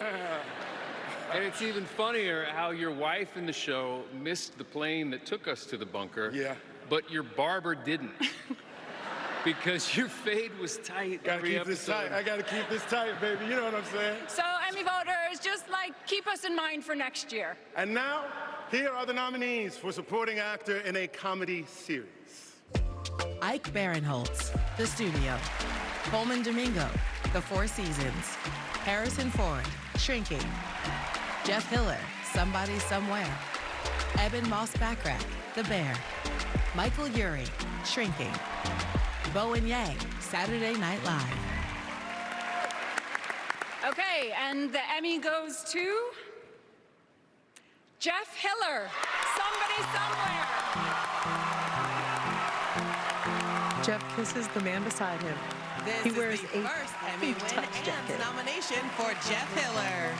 And it's even funnier how your wife in the show missed the plane that took us to the bunker. Yeah. But your barber didn't. Because your fade was tight Gotta every keep episode. this tight. I gotta keep this tight, baby. You know what I'm saying? So, Emmy voters, just keep us in mind for next year. And now, here are the nominees for supporting actor in a comedy series. Ike Barinholtz, The Studio. Coleman Domingo, The Four Seasons. Harrison Ford, Shrinking. Jeff Hiller, Somebody Somewhere. Eben Moss-Backrack, The Bear. Michael Urie, Shrinking. Bowen Yang, Saturday Night Live. Okay, and the Emmy goes to Jeff Hiller, Somebody Somewhere. Jeff kisses the man beside him. This He is wears the a first Emmy pink win tux and jacket. nomination for Jeff Hiller.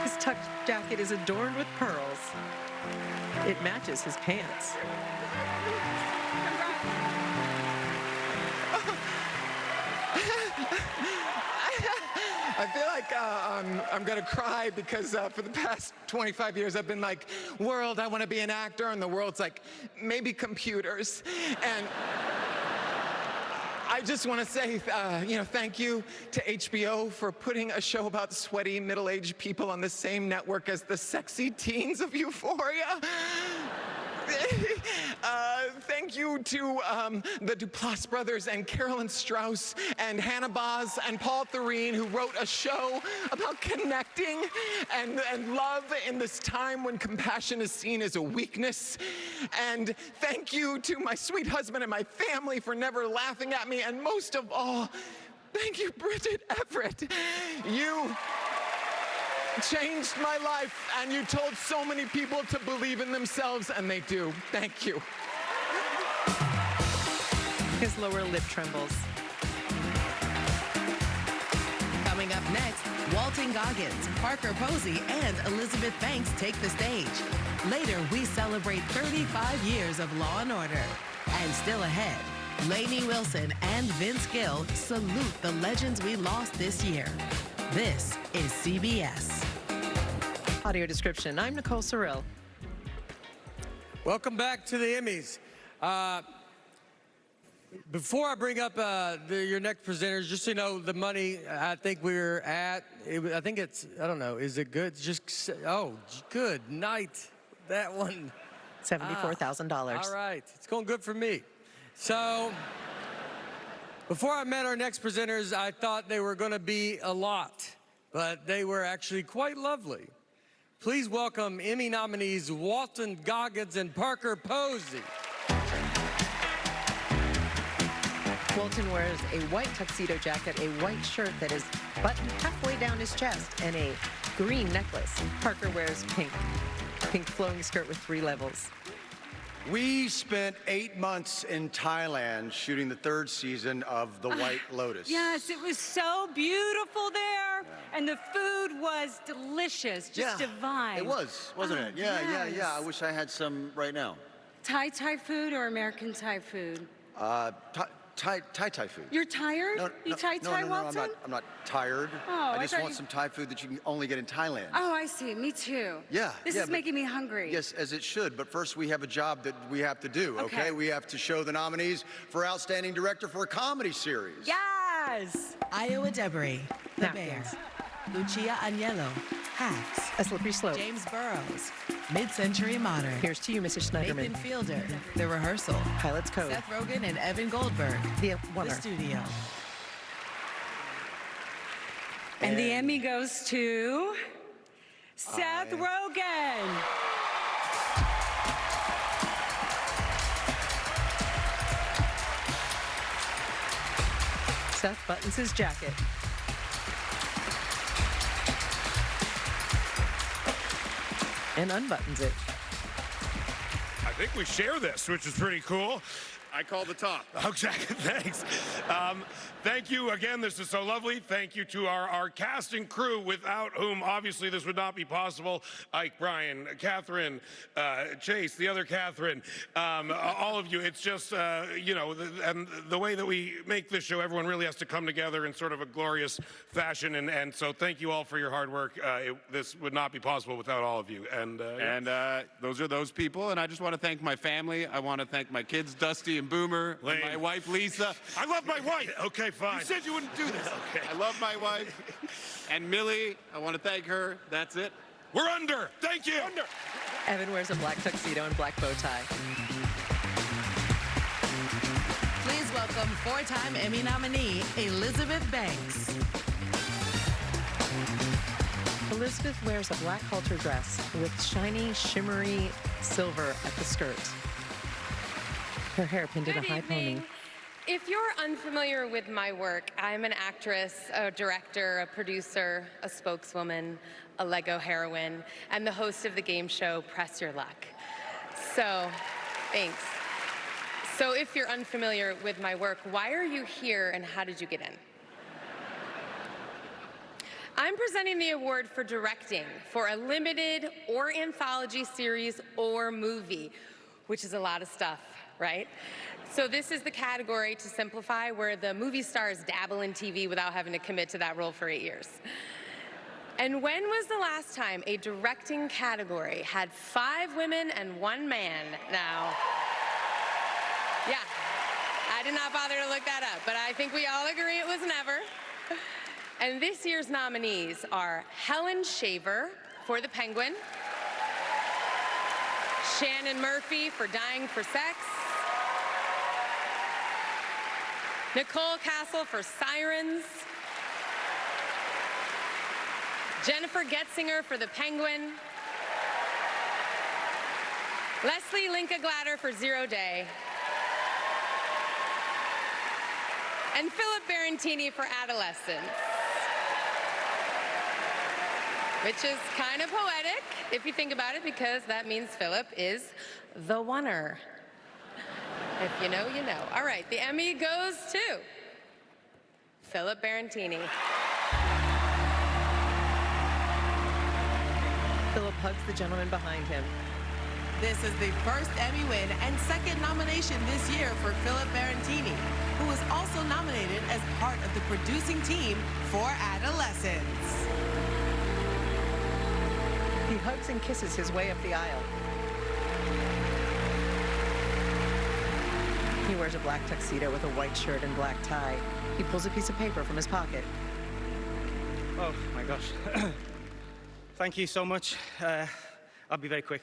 His tux jacket is adorned with pearls. It matches his pants. I feel like I'm gonna cry because for the past 25 years I've been like, world, I want to be an actor, and the world's like, maybe computers. And I just want to say, thank you to HBO for putting a show about sweaty middle-aged people on the same network as the sexy teens of Euphoria. Thank you to the Duplass brothers and Carolyn Strauss and Hannah Boz and Paul Thureen, who wrote a show about connecting and love in this time when compassion is seen as a weakness. And thank you to my sweet husband and my family for never laughing at me. And most of all, thank you, Bridget Everett. You changed my life, and you told so many people to believe in themselves, and they do. Thank you. His lower lip trembles. Coming up next, Walton Goggins, Parker Posey, and Elizabeth Banks take the stage. Later, we celebrate 35 years of Law and Order. And still ahead, Lainey Wilson and Vince Gill salute the legends we lost this year. This is CBS. Audio description. I'm Nicole Cyril. Welcome back to the Emmys. Before I bring up your next presenters, just so you know, the money I think we're at, I think it's, I don't know, is it good? Just, oh, good night. That one. $74,000. All right. It's going good for me. So, before I met our next presenters, I thought they were going to be a lot, but they were actually quite lovely. Please welcome Emmy nominees Walton Goggins and Parker Posey. Walton wears a white tuxedo jacket, a white shirt that is buttoned halfway down his chest, and a green necklace. Parker wears pink flowing skirt with 3 levels. We spent 8 months in Thailand shooting the 3rd season of The White Lotus. Yes, it was so beautiful there, and the food was delicious, just divine. It was, wasn't it? Yeah. I wish I had some right now. Thai food or American Thai food? Thai food. You're tired? You Thai, Watson? I'm not tired. Oh, I just want some Thai food that you can only get in Thailand. Oh, I see. Me too. This is making me hungry. Yes, as it should. But first, we have a job that we have to do. Okay. We have to show the nominees for Outstanding Director for a Comedy Series. Yes. Iowa Debris, The Bear. Lucia Agnello, Hacks. A Slippery Slope. James Burrows, Mid-Century Modern. Here's to you, Mrs. Schneiderman. Nathan Fielder, The Rehearsal. Pilot's Code. Seth Rogen and Evan Goldberg, The Winner. The Studio. And the Emmy goes to Seth Rogen. Seth buttons his jacket. And unbuttons it. I think we share this, which is pretty cool. I call the top. Okay, thanks. Thank you again. This is so lovely. Thank you to our cast and crew, without whom obviously this would not be possible. Ike, Brian, Catherine, Chase, the other Catherine, all of you. It's just, and the way that we make this show, everyone really has to come together in sort of a glorious fashion. And so thank you all for your hard work. This would not be possible without all of you. And those are those people. And I just want to thank my family. I want to thank my kids, Dusty and Boomer, and my wife, Lisa. I love my wife. Okay, fine. You said you wouldn't do this. Okay. I love my wife. And Millie, I want to thank her. That's it. We're under. Thank you. Under. Evan wears a black tuxedo and black bow tie. Please welcome 4-time Emmy nominee, Elizabeth Banks. Elizabeth wears a black halter dress with shiny, shimmery silver at the skirt. Her hair pinned in a high pony. If you're unfamiliar with my work, I'm an actress, a director, a producer, a spokeswoman, a Lego heroine, and the host of the game show Press Your Luck. So, thanks. So if you're unfamiliar with my work, why are you here and how did you get in? I'm presenting the award for directing for a limited or anthology series or movie, which is a lot of stuff, right? So this is the category, to simplify, where the movie stars dabble in TV without having to commit to that role for 8 years. And when was the last time a directing category had 5 women and 1 man? Now, yeah, I did not bother to look that up, but I think we all agree it was never. And this year's nominees are Helen Shaver for The Penguin, Shannon Murphy for Dying for Sex, Nicole Castle for Sirens, Jennifer Getzinger for The Penguin, Leslie Linka Glatter for Zero Day, and Philip Barantini for Adolescence. Which is kind of poetic, if you think about it, because that means Philip is the oneer. If you know, you know. All right, the Emmy goes to Philip Barantini. Philip hugs the gentleman behind him. This is the first Emmy win and second nomination this year for Philip Barantini, who was also nominated as part of the producing team for Adolescence. He hugs and kisses his way up the aisle. He wears a black tuxedo with a white shirt and black tie. He pulls a piece of paper from his pocket. Oh my gosh. Thank you so much. I'll be very quick.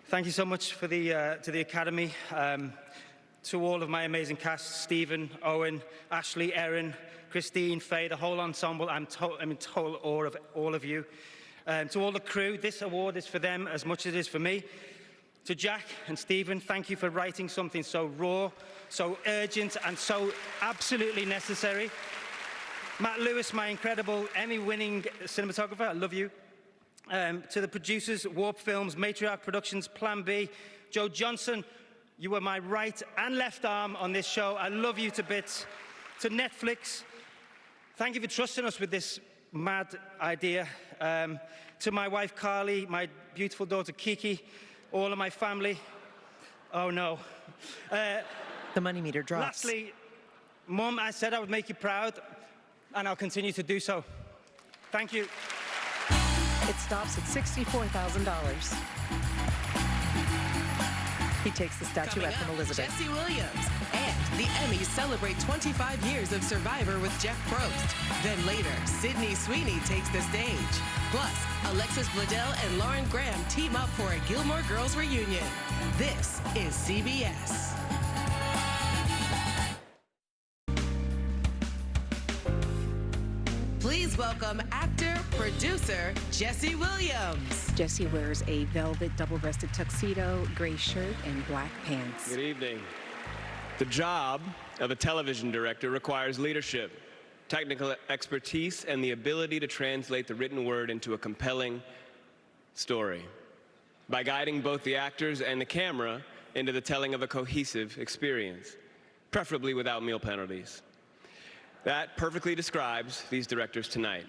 Thank you so much for to the Academy, to all of my amazing cast, Stephen, Owen, Ashley, Erin, Christine, Faye, the whole ensemble. I'm in total awe of all of you. To all the crew, this award is for them as much as it is for me. To Jack and Stephen, thank you for writing something so raw, so urgent, and so absolutely necessary. Matt Lewis, my incredible Emmy-winning cinematographer, I love you. To the producers, Warp Films, Matriarch Productions, Plan B, Joe Johnson, You were my right and left arm on this show. I love you to bits. To Netflix, thank you for trusting us with this mad idea. To my wife, Carly, my beautiful daughter, Kiki, all of my family. Oh, no. The money meter drops. Lastly, Mum, I said I would make you proud, and I'll continue to do so. Thank you. It stops at $64,000. He takes the statuette from Elizabeth. Jesse Williams. And the Emmys celebrate 25 years of Survivor with Jeff Probst. Then later, Sydney Sweeney takes the stage. Plus, Alexis Bledel and Lauren Graham team up for a Gilmore Girls reunion. This is CBS. Please welcome actor, producer, Jesse Williams. Jesse wears a velvet double-breasted tuxedo, gray shirt, and black pants. Good evening. The job of a television director requires leadership, technical expertise, and the ability to translate the written word into a compelling story by guiding both the actors and the camera into the telling of a cohesive experience, preferably without meal penalties. That perfectly describes these directors tonight.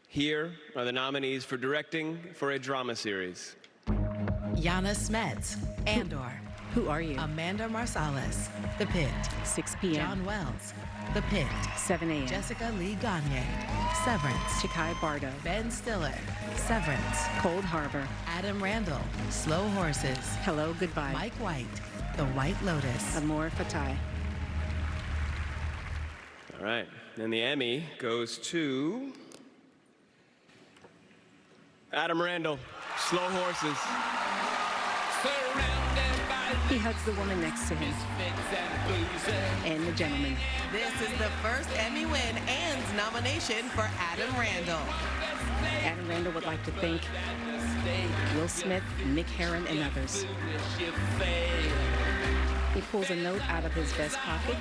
Here are the nominees for directing for a drama series. Yana Smets, Andor. Who are you? Amanda Marsalis, The Pit. 6 p.m. John Wells, The Pit. 7 a.m. Jessica Lee Gagne, Severance. Chikai Bardo. Ben Stiller, Severance. Cold Harbor. Adam Randall, Slow Horses. Hello, Goodbye. Mike White, The White Lotus. Amor Fatai. All right, and the Emmy goes to Adam Randall, Slow Horses. He hugs the woman next to him. And the gentleman. This is the first Emmy win and nomination for Adam Randall. Adam Randall would like to thank Will Smith, Nick Herron, and others. He pulls a note out of his vest pocket.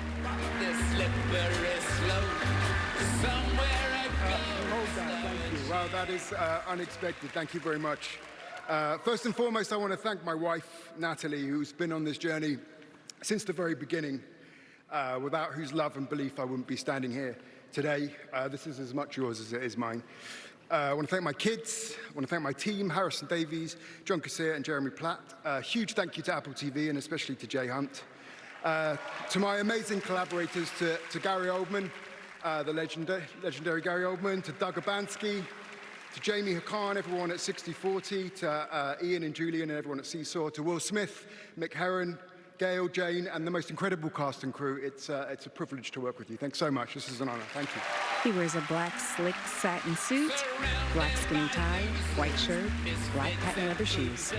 Thank you. Wow, that is unexpected. Thank you very much. First and foremost, I want to thank my wife, Natalie, who's been on this journey since the very beginning, without whose love and belief I wouldn't be standing here today. This is as much yours as it is mine. I want to thank my kids. I want to thank my team, Harrison Davies, John Cassier, and Jeremy Platt. Huge thank you to Apple TV and especially to Jay Hunt. To my amazing collaborators, to Gary Oldman, the legendary Gary Oldman, to Doug Urbanski, to Jamie Hakan, everyone at 6040, to Ian and Julian and everyone at Seesaw, to Will Smith, Mick Herron, Gail, Jane, and the most incredible cast and crew. It's a privilege to work with you. Thanks so much. This is an honor. Thank you. He wears a black slick satin suit, black skinny tie, white shirt, black patent leather shoes.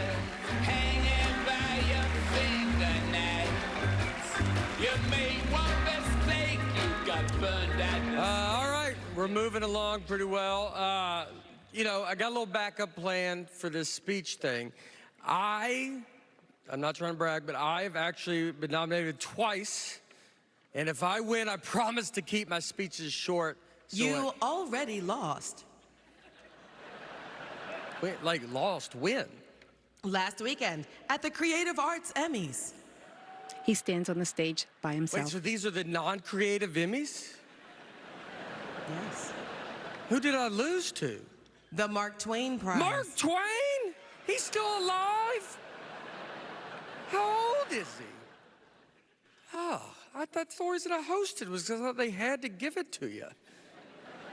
All right, we're moving along pretty well. You know, I got a little backup plan for this speech thing. I'm not trying to brag, but I've actually been nominated twice. And if I win, I promise to keep my speeches short. So You already lost. Wait, like lost when? Last weekend at the Creative Arts Emmys. He stands on the stage by himself. Wait, so these are the non-creative Emmys? Yes. Who did I lose to? The Mark Twain Prize. Mark Twain? He's still alive? How old is he? Oh, I thought the reason I hosted was because I thought they had to give it to you.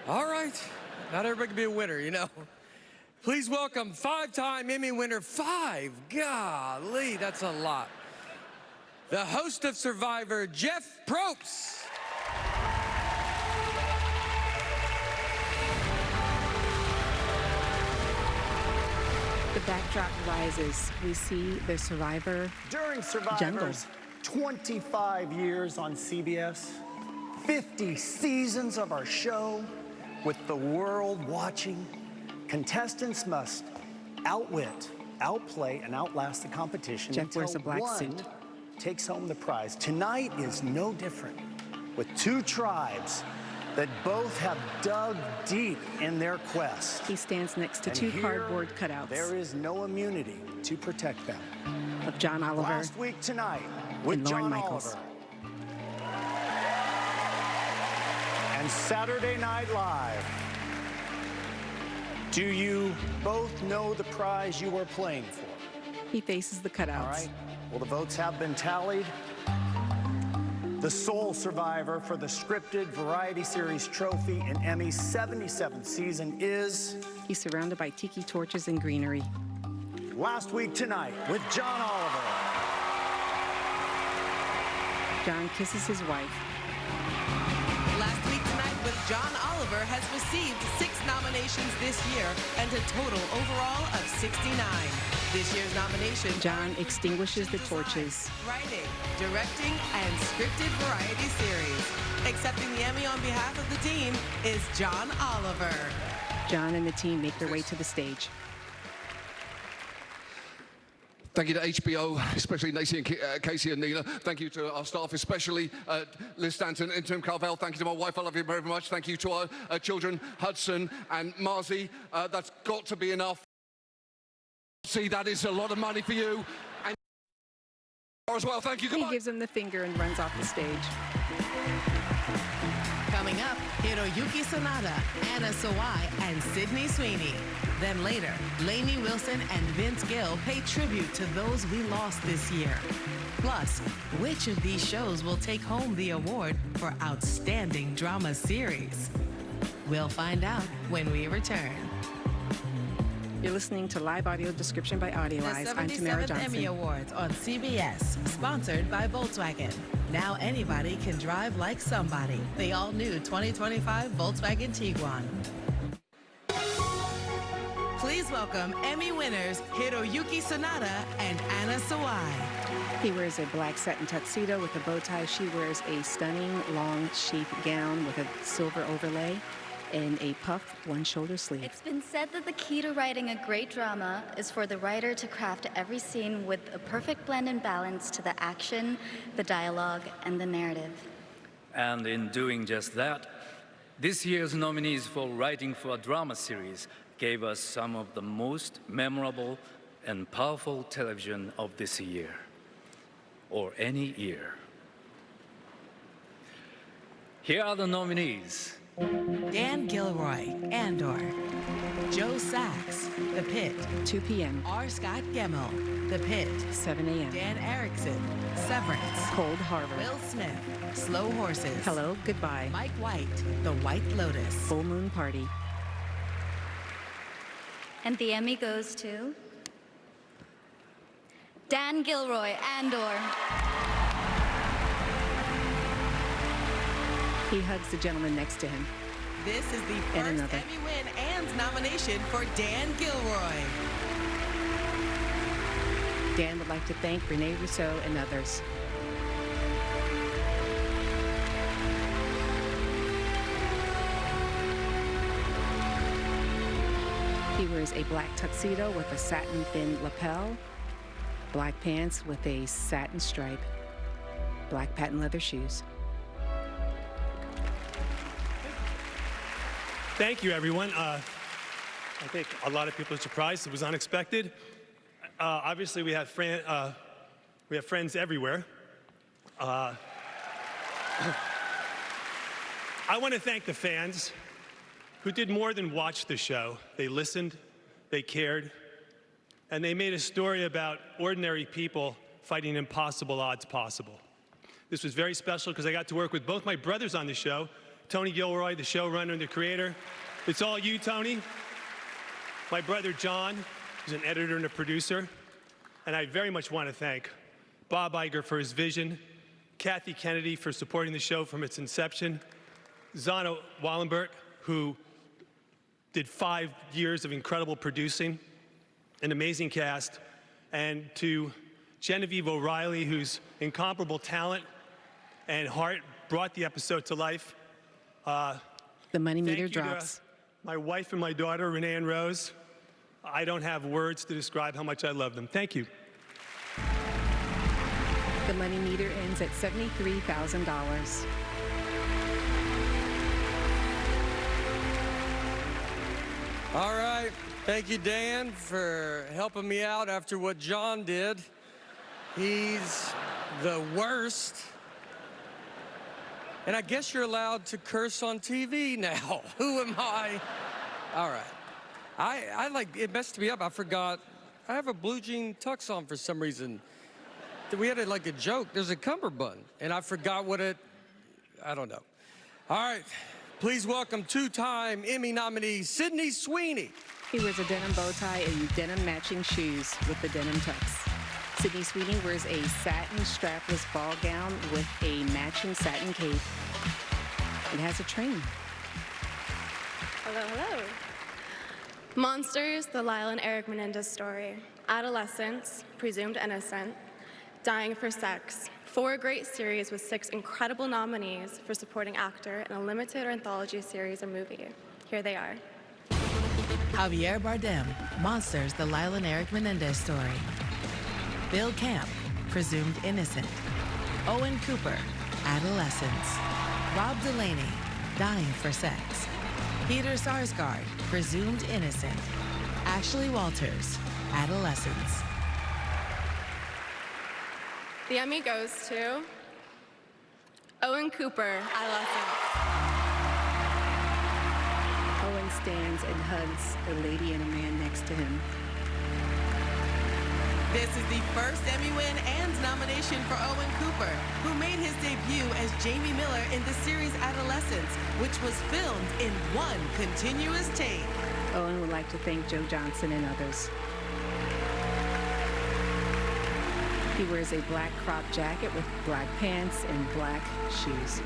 All right, not everybody can be a winner, you know. Please welcome five-time Emmy winner, golly, that's a lot. The host of Survivor, Jeff Probst. The backdrop rises. We see the Survivor During Survivor's 25 years on CBS, 50 seasons of our show, with the world watching, contestants must outwit, outplay, and outlast the competition Jeff until wears a black one suit. takes home the prize. Tonight is no different, with two tribes that both have dug deep in their quest. He stands next to And two here, cardboard cutouts there is no immunity to protect them. of John Oliver Last week tonight with and Lauren John Michaels. Oliver. And Saturday Night Live. Do you both know the prize you are playing for? He faces the cutouts. All right. Well, the votes have been tallied. The sole survivor for the scripted variety series trophy in Emmy's 77th season is... He's surrounded by tiki torches and greenery. Last week tonight with John Oliver. John kisses his wife. Last week tonight with John Oliver has received 6 nominations this year and a total overall of 69. This year's nomination, John extinguishes the torches. writing, directing, and scripted variety series. Accepting the Emmy on behalf of the team is John Oliver. John and the team make their way to the stage. Thank you to HBO, especially Nacy and Casey and Nina. Thank you to our staff, especially Liz Stanton and Tim Carvel. Thank you to my wife, I love you very much. Thank you to our children, Hudson and Marzi. That's got to be enough. See, that is a lot of money for you. And as well, thank you. He gives him the finger and runs off the stage. Coming up, Hiroyuki Sanada, Anna Sawai, and Sydney Sweeney. Then later, Lainey Wilson and Vince Gill pay tribute to those we lost this year. Plus, which of these shows will take home the award for Outstanding Drama Series? We'll find out when we return. You're listening to live audio description by Audio Eyes. I'm Tamara 77th Johnson. Emmy Awards on CBS, sponsored by Volkswagen. Now anybody can drive like somebody. The all-new 2025 Volkswagen Tiguan. Please welcome Emmy winners Hiroyuki Sanada and Anna Sawai. He wears a black satin tuxedo with a bow tie. She wears a stunning long sheath gown with a silver overlay and a puffed one-shoulder sleeve. It's been said that the key to writing a great drama is for the writer to craft every scene with a perfect blend and balance to the action, the dialogue, and the narrative. And in doing just that, this year's nominees for writing for a drama series gave us some of the most memorable and powerful television of this year, or any year. Here are the nominees. Dan Gilroy, Andor. Joe Sachs, The Pit. 2 p.m. R. Scott Gemmell, The Pit. 7 a.m. Dan Erickson, Severance. Cold Harbor. Will Smith, Slow Horses. Hello, Goodbye. Mike White, The White Lotus. Full Moon Party. And the Emmy goes to Dan Gilroy, Andor. He hugs the gentleman next to him. This is the And first another. Emmy win and nomination for Dan Gilroy. Dan would like to thank Rene Rousseau and others. He wears a black tuxedo with a satin thin lapel, black pants with a satin stripe, black patent leather shoes. Thank you, everyone. I think a lot of people are surprised. It was unexpected. Obviously, we have friends everywhere. I want to thank the fans who did more than watch the show. They listened, they cared, and they made a story about ordinary people fighting impossible odds possible. This was very special because I got to work with both my brothers on the show, Tony Gilroy, the showrunner and the creator. It's all you, Tony. My brother John, who's an editor and a producer. And I very much want to thank Bob Iger for his vision, Kathy Kennedy for supporting the show from its inception, Zana Wallenberg, who did 5 years of incredible producing, an amazing cast, and to Genevieve O'Reilly, whose incomparable talent and heart brought the episode to life. The money meter Thank you to drops. my wife and my daughter, Renee and Rose. I don't have words to describe how much I love them. Thank you. The money meter ends at $73,000. All right. Thank you, Dan, for helping me out after what John did. He's the worst. And I guess you're allowed to curse on TV now. Who am I? All right. I like, it messed me up. I forgot. I have a blue jean tux on for some reason. We had like a joke. There's a cummerbund, and I forgot what I don't know. All right. Please welcome two-time Emmy nominee Sydney Sweeney. He wears a denim bow tie and denim matching shoes with the denim tux. Sydney Sweeney wears a satin strapless ball gown with a matching satin cape. It has a train. Hello, hello. Monsters, the Lyle and Eric Menendez story. Adolescence, presumed innocent. Dying for sex. 4 great series with 6 incredible nominees for supporting actor in a limited or anthology series or movie. Here they are. Javier Bardem, Monsters, the Lyle and Eric Menendez story. Bill Camp, Presumed Innocent. Owen Cooper, Adolescence. Rob Delaney, Dying for Sex. Peter Sarsgaard, Presumed Innocent. Ashley Walters, Adolescence. The Emmy goes to Owen Cooper, Adolescence. Owen stands and hugs a lady and a man next to him. This is the first Emmy win and nomination for Owen Cooper, who made his debut as Jamie Miller in the series Adolescence, which was filmed in one continuous take. Owen would like to thank Joe Johnson and others. He wears a black crop jacket with black pants and black shoes.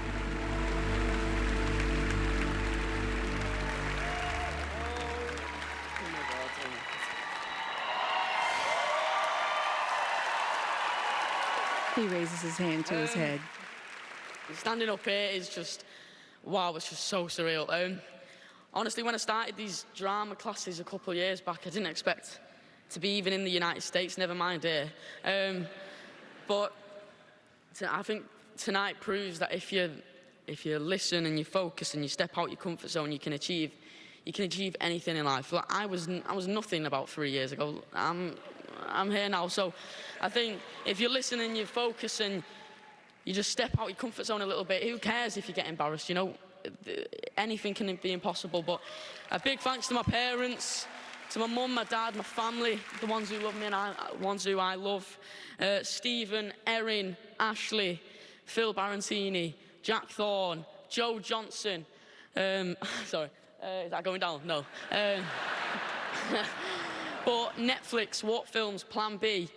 He raises his hand to his head. Standing up here is just, wow, it's just so surreal. Honestly, when I started these drama classes a couple of years back, I didn't expect to be even in the United States, never mind here. But I think tonight proves that if you listen and you focus and you step out your comfort zone, you can achieve anything in life. Like I was nothing about 3 years ago. I'm here now. So I think if you listen and you focus and you just step out your comfort zone a little bit, who cares if you get embarrassed? You know, anything can be impossible. But a big thanks to my parents, to my mum, my dad, my family, the ones who love me and the ones who I love. Stephen, Erin, Ashley, Phil Barantini, Jack Thorne, Joe Johnson. Sorry, is that going down? No. But Netflix, What Films, Plan B.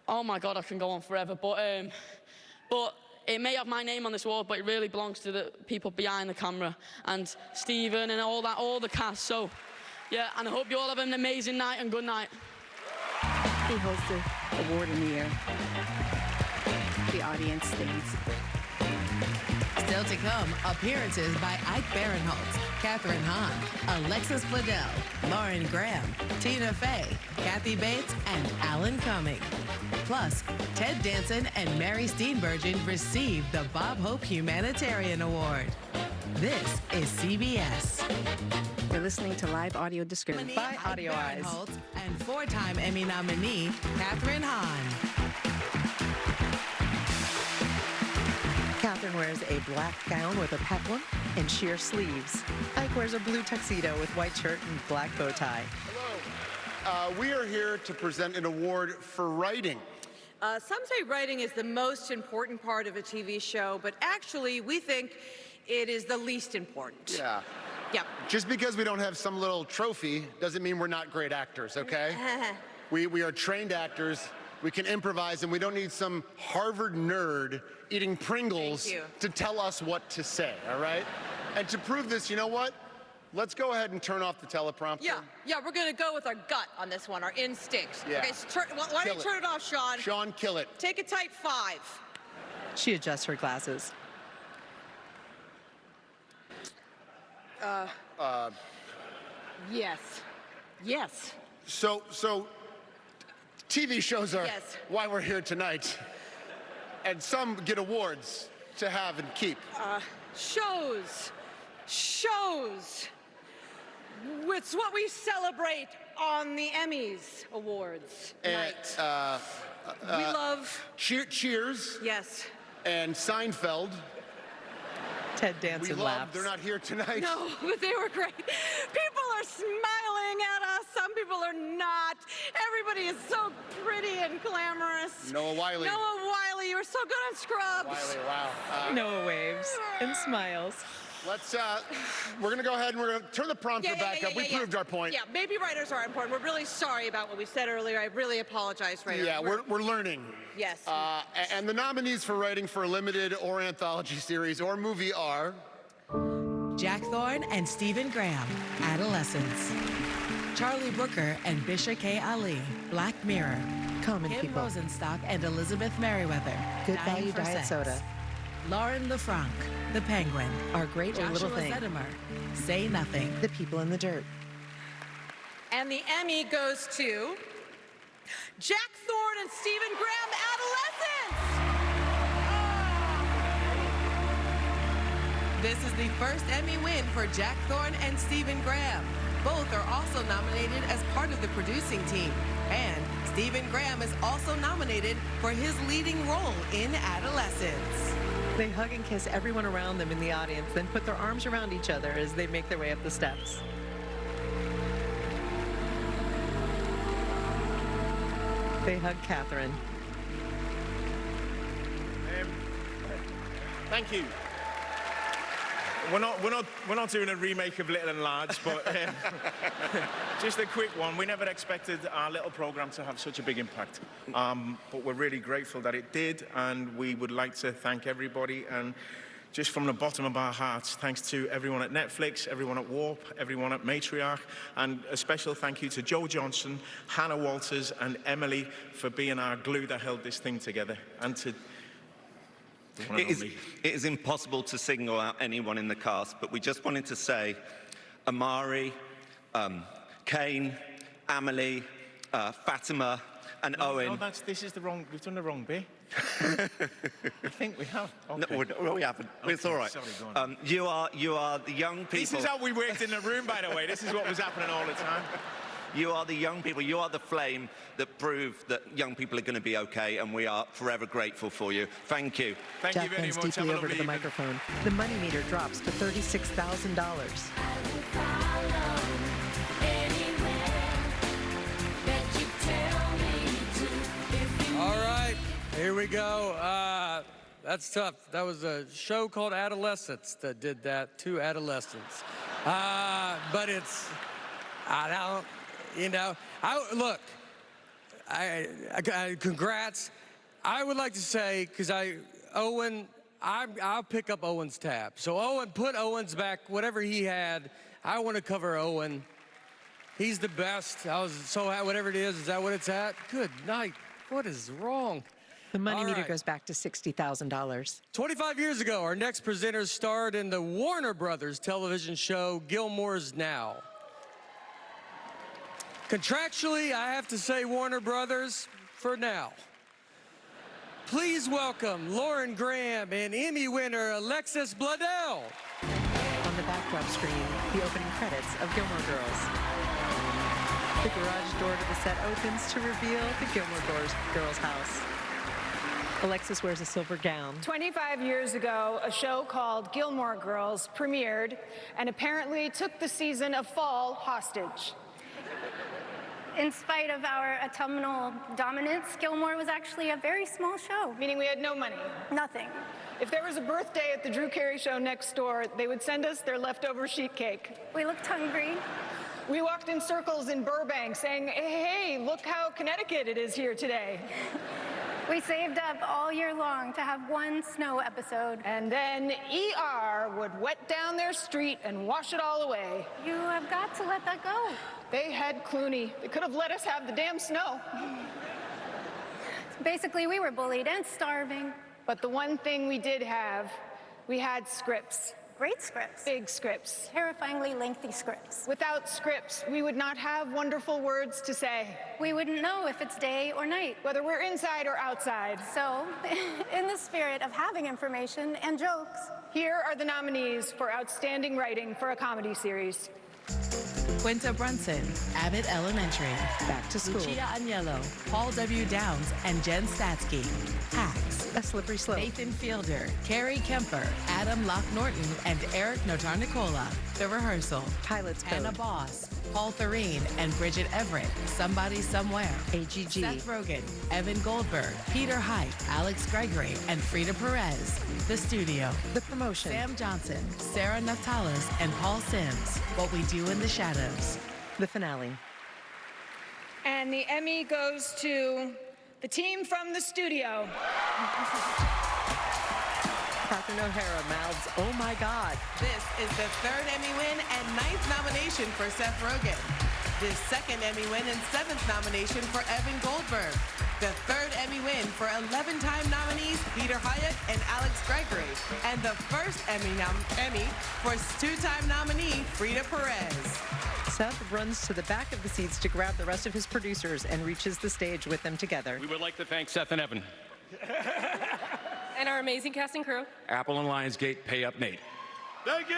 Oh my God, I can go on forever. But it may have my name on this award, but it really belongs to the people behind the camera and Stephen and all the cast. So, yeah, and I hope you all have an amazing night and good night. He holds the award in the air. The audience stands. Still to come, appearances by Ike Barinholtz, Katherine Hahn, Alexis Bledel, Lauren Graham, Tina Fey, Kathy Bates, and Alan Cumming. Plus, Ted Danson and Mary Steenburgen received the Bob Hope Humanitarian Award. This is CBS. You're listening to live audio description by Audio Eyes. And 4-time Emmy nominee, Katherine Hahn. Katherine wears a black gown with a peplum and sheer sleeves. Ike wears a blue tuxedo with white shirt and black bow tie. Hello. We are here to present an award for writing. Some say writing is the most important part of a TV show, but actually we think it is the least important. Yeah. Yep. Just because we don't have some little trophy doesn't mean we're not great actors, okay? We are trained actors. We can improvise, and we don't need some Harvard nerd eating Pringles to tell us what to say, all right? And to prove this, you know what? Let's go ahead and turn off the teleprompter. Yeah, we're gonna go with our gut on this one, our instincts. Yeah. Okay, so why don't you turn it off, Sean? Sean, kill it. Take a tight 5. She adjusts her glasses. Yes. Yes. So TV shows are why we're here tonight. And some get awards to have and keep. Shows. It's what we celebrate on the Emmys Awards night. We love... Cheers. Yes. And Seinfeld. Ted Danson laughs. They're not here tonight. No, but they were great. People are smiling at us. Some people are not. Everybody is so pretty and glamorous. Noah Wyle. Noah Wyle, you were so good on Scrubs. Wiley, wow. Noah waves and smiles. Let's, we're going to go ahead and we're going to turn the prompter back up. We proved our point. Yeah, baby writers are important. We're really sorry about what we said earlier. I really apologize, writers. Yeah, we're learning. Yes. And the nominees for writing for a limited or anthology series or movie are... Jack Thorne and Stephen Graham, Adolescence. Charlie Brooker and Bisha K. Ali, Black Mirror. Common Kim People. Rosenstock and Elizabeth Merriweather, Good Dying Value for Diet Sex. Soda. Lauren LeFranc, The Penguin. Our Great or Little Joshua Thing. Zedemer, Say Nothing. The People in the Dirt. And the Emmy goes to Jack Thorne and Stephen Graham, Adolescence! This is the first Emmy win for Jack Thorne and Stephen Graham. Both are also nominated as part of the producing team. And Stephen Graham is also nominated for his leading role in Adolescence. They hug and kiss everyone around them in the audience, then put their arms around each other as they make their way up the steps. They hug Catherine. Thank you. We're not doing a remake of Little and Large, but just a quick one. We never expected our little program to have such a big impact, but we're really grateful that it did, and we would like to thank everybody, and just from the bottom of our hearts, thanks to everyone at Netflix, everyone at Warp, everyone at Matriarch, and a special thank you to Joe Johnson, Hannah Walters, and Emily for being our glue that held this thing together, and to It is impossible to single out anyone in the cast, but we just wanted to say Amari, Kane, Amelie, Fatima, and Owen. No, this is the wrong, we've done the wrong bit. I think we have. Okay. No, we haven't. Okay, it's all right. Sorry, go on. You are the young people. This is how we worked in the room, by the way. This is what was happening all the time. You are the young people. You are the flame that prove that young people are going to be okay, and we are forever grateful for you. Thank you. Thank Jack you very bends much. deeply over to the microphone. The money meter drops to $36,000. All right, here we go. That's tough. That was a show called Adolescence that did that to adolescents. But it's, I don't, you know, look, congrats. I would like to say, because Owen, I'll pick up Owen's tab. So Owen, put Owen's back, whatever he had. I want to cover Owen. He's the best. I was so happy, whatever it is that what it's at? Good night. What is wrong? The money meter goes back to $60,000. 25 years ago, our next presenters starred in the Warner Brothers television show Gilmore's Now. Contractually, I have to say Warner Brothers for now. Please welcome Lauren Graham and Emmy winner Alexis Bledel. On the backdrop screen, the opening credits of Gilmore Girls. The garage door to the set opens to reveal the Gilmore Girls house. Alexis wears a silver gown. 25 years ago, a show called Gilmore Girls premiered and apparently took the season of fall hostage. In spite of our autumnal dominance, Gilmore was actually a very small show. Meaning we had no money. Nothing. If there was a birthday at the Drew Carey show next door, they would send us their leftover sheet cake. We looked hungry. We walked in circles in Burbank saying, hey, look how Connecticut it is here today. We saved up all year long to have one snow episode. And then ER would wet down their street and wash it all away. You have got to let that go. They had Clooney. They could have let us have the damn snow. Basically, we were bullied and starving. But the one thing we did have, we had scripts. Great scripts. Big scripts. Terrifyingly lengthy scripts. Without scripts, we would not have wonderful words to say. We wouldn't know if it's day or night. Whether we're inside or outside. So, in the spirit of having information and jokes, here are the nominees for Outstanding Writing for a Comedy Series. Quinta Brunson, Abbott Elementary. Back to School. Lucia Agnello, Paul W. Downs, and Jen Statsky. Hacks. A Slippery Slope. Nathan Fielder, Carrie Kemper, Adam Lock-Norton, and Eric Notarnicola. The Rehearsal. Pilot's Code. Hannah Boss, Paul Thurine, and Bridget Everett. Somebody Somewhere. AGG. Seth Rogen, Evan Goldberg, Peter Height, Alex Gregory, and Frida Perez. The Studio. The Promotion. Sam Johnson, Sarah Naftalis, and Paul Sims. What We Do in the Shadows. The Finale. And the Emmy goes to the team from the studio. Catherine O'Hara mouths, "Oh my God." This is the third Emmy win and 9th nomination for Seth Rogen. The second Emmy win and 7th nomination for Evan Goldberg. The third Emmy win for 11-time nominees Peter Hyatt and Alex Gregory. And the first Emmy for two-time nominee Frida Perez. Seth runs to the back of the seats to grab the rest of his producers and reaches the stage with them together. We would like to thank Seth and Evan. And our amazing cast and crew. Apple and Lionsgate, pay up Nate. Thank you.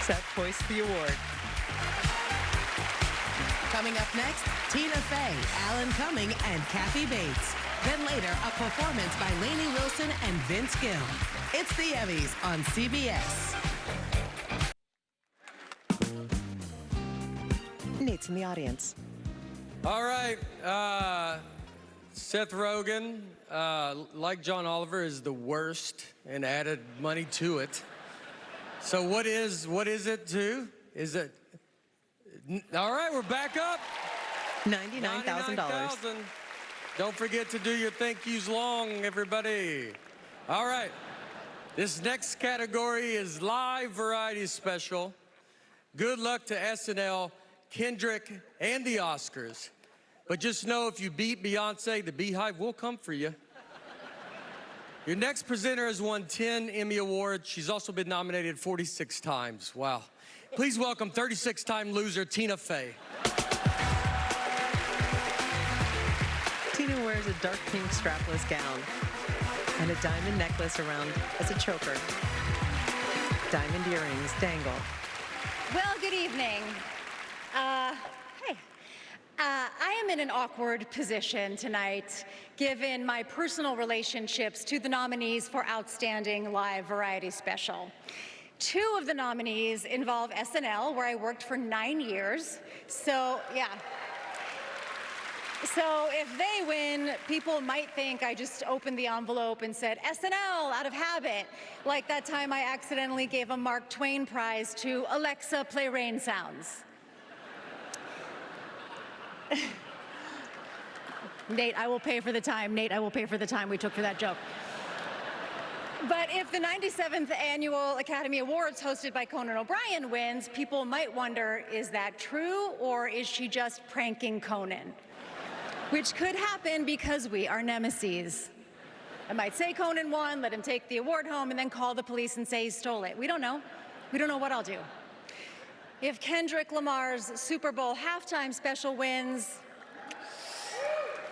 Seth hoists the award. Coming up next, Tina Fey, Alan Cumming, and Kathy Bates. Then later, a performance by Lainey Wilson and Vince Gill. It's the Emmys on CBS. Nate's in the audience. All right. Seth Rogen, like John Oliver, is the worst and added money to it. So what is it to? Is it? All right, we're back up. $99,000. Don't forget to do your thank yous long, everybody. All right. This next category is Live Variety Special. Good luck to SNL, Kendrick, and the Oscars. But just know if you beat Beyonce, the Beehive will come for you. Your next presenter has won 10 Emmy Awards. She's also been nominated 46 times. Wow. Please welcome 36-time loser Tina Fey. Tina wears a dark pink strapless gown and a diamond necklace around as a choker. Diamond earrings dangle. Well, good evening. Hey. I am in an awkward position tonight, given my personal relationships to the nominees for Outstanding Live Variety Special. 2 of the nominees involve SNL, where I worked for 9 years. So, yeah. So if they win, people might think I just opened the envelope and said, SNL, out of habit. Like that time I accidentally gave a Mark Twain prize to Alexa, play rain sounds. Nate, I will pay for the time. Nate, I will pay for the time we took for that joke. But if the 97th Annual Academy Awards hosted by Conan O'Brien wins, people might wonder, is that true, or is she just pranking Conan? Which could happen because we are nemesis. I might say Conan won, let him take the award home, and then call the police and say he stole it. We don't know. We don't know what I'll do. If Kendrick Lamar's Super Bowl halftime special wins,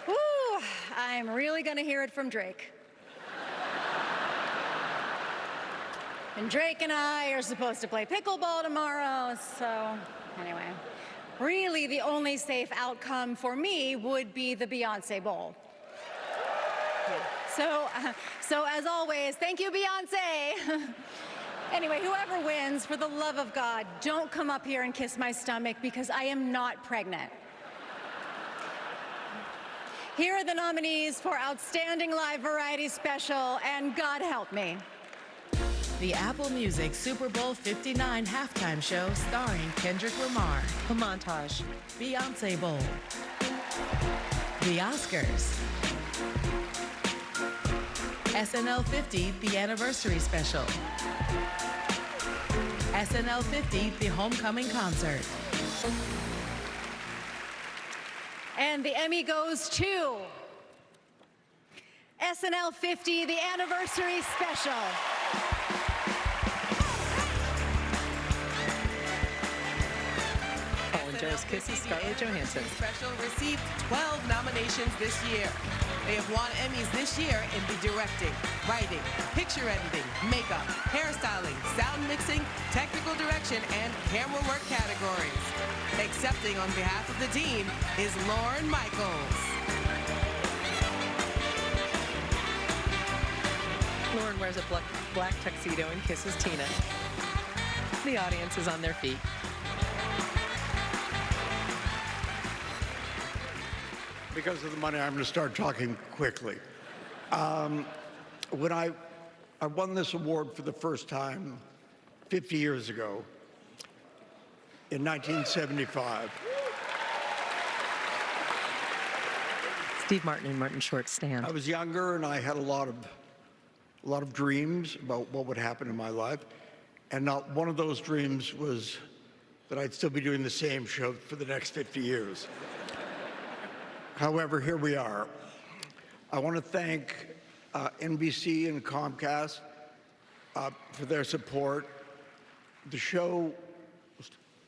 woo, I'm really gonna hear it from Drake. And Drake and I are supposed to play pickleball tomorrow, so anyway. Really, the only safe outcome for me would be the Beyonce Bowl. Yeah. So as always, thank you, Beyonce. Anyway, whoever wins, for the love of God, don't come up here and kiss my stomach because I am not pregnant. Here are the nominees for Outstanding Live Variety Special, and God help me. The Apple Music Super Bowl 59 halftime show starring Kendrick Lamar. A montage. Beyonce Bowl. The Oscars. SNL 50, the anniversary special. SNL 50, the homecoming concert. And the Emmy goes to SNL 50, the anniversary special. Paul and Joe's Kisses, Scarlett Johansson. Special received 12 nominations this year. They have won Emmys this year in the directing, writing, picture editing, makeup, hairstyling, sound mixing, technical direction, and camera work categories. Accepting on behalf of the team is Lauren Michaels. Lauren wears a black tuxedo and kisses Tina. The audience is on their feet. Because of the money, I'm going to start talking quickly. When I won this award for the first time 50 years ago, in 1975. Steve Martin and Martin Short stand. I was younger and I had a lot of dreams about what would happen in my life. And not one of those dreams was that I'd still be doing the same show for the next 50 years. However, here we are. I want to thank NBC and Comcast for their support. The show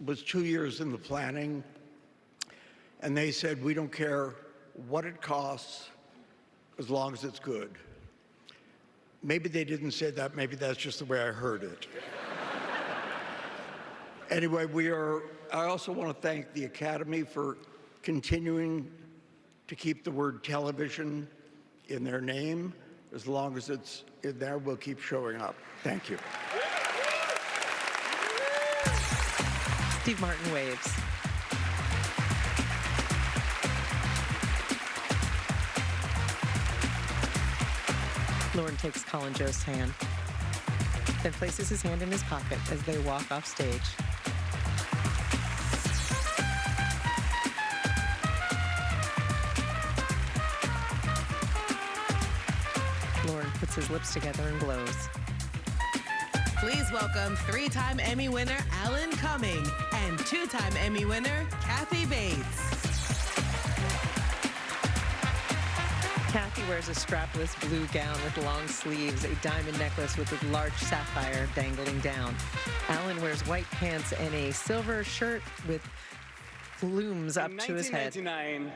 was 2 years in the planning, and they said, we don't care what it costs as long as it's good. Maybe they didn't say that, maybe that's just the way I heard it. Anyway, I also want to thank the Academy for continuing to keep the word television in their name. As long as it's in there, we'll keep showing up. Thank you. Steve Martin waves. Lauren takes Colin Jost's hand, then places his hand in his pocket as they walk off stage. Lauren puts his lips together and glows. Please welcome three-time Emmy winner Alan Cumming and two-time Emmy winner Kathy Bates. Kathy wears a strapless blue gown with long sleeves, a diamond necklace with a large sapphire dangling down. Alan wears white pants and a silver shirt with plumes up to his head. In 1999,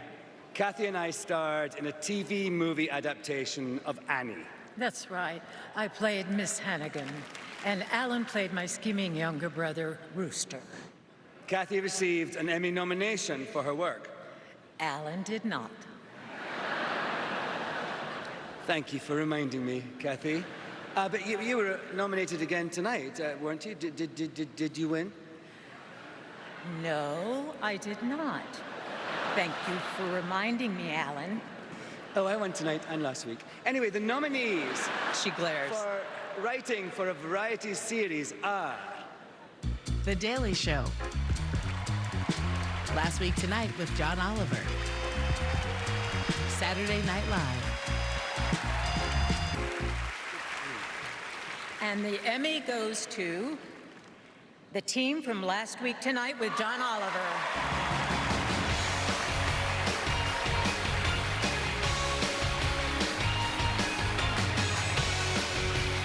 Kathy and I starred in a TV movie adaptation of Annie. That's right. I played Miss Hannigan, and Alan played my scheming younger brother, Rooster. Kathy received an Emmy nomination for her work. Alan did not. Thank you for reminding me, Kathy. But you were nominated again tonight, weren't you? Did you win? No, I did not. Thank you for reminding me, Alan. Oh, I won tonight and last week. Anyway, the nominees she glares for writing for a variety series are The Daily Show, Last Week Tonight with John Oliver, Saturday Night Live. And the Emmy goes to the team from Last Week Tonight with John Oliver.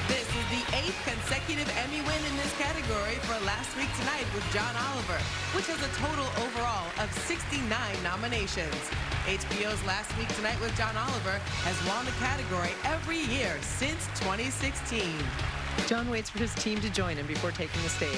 This is the 8th consecutive Emmy win in this category for Last Week Tonight with John Oliver, which has a total overall of 69 nominations. HBO's Last Week Tonight with John Oliver has won the category every year since 2016. John waits for his team to join him before taking the stage.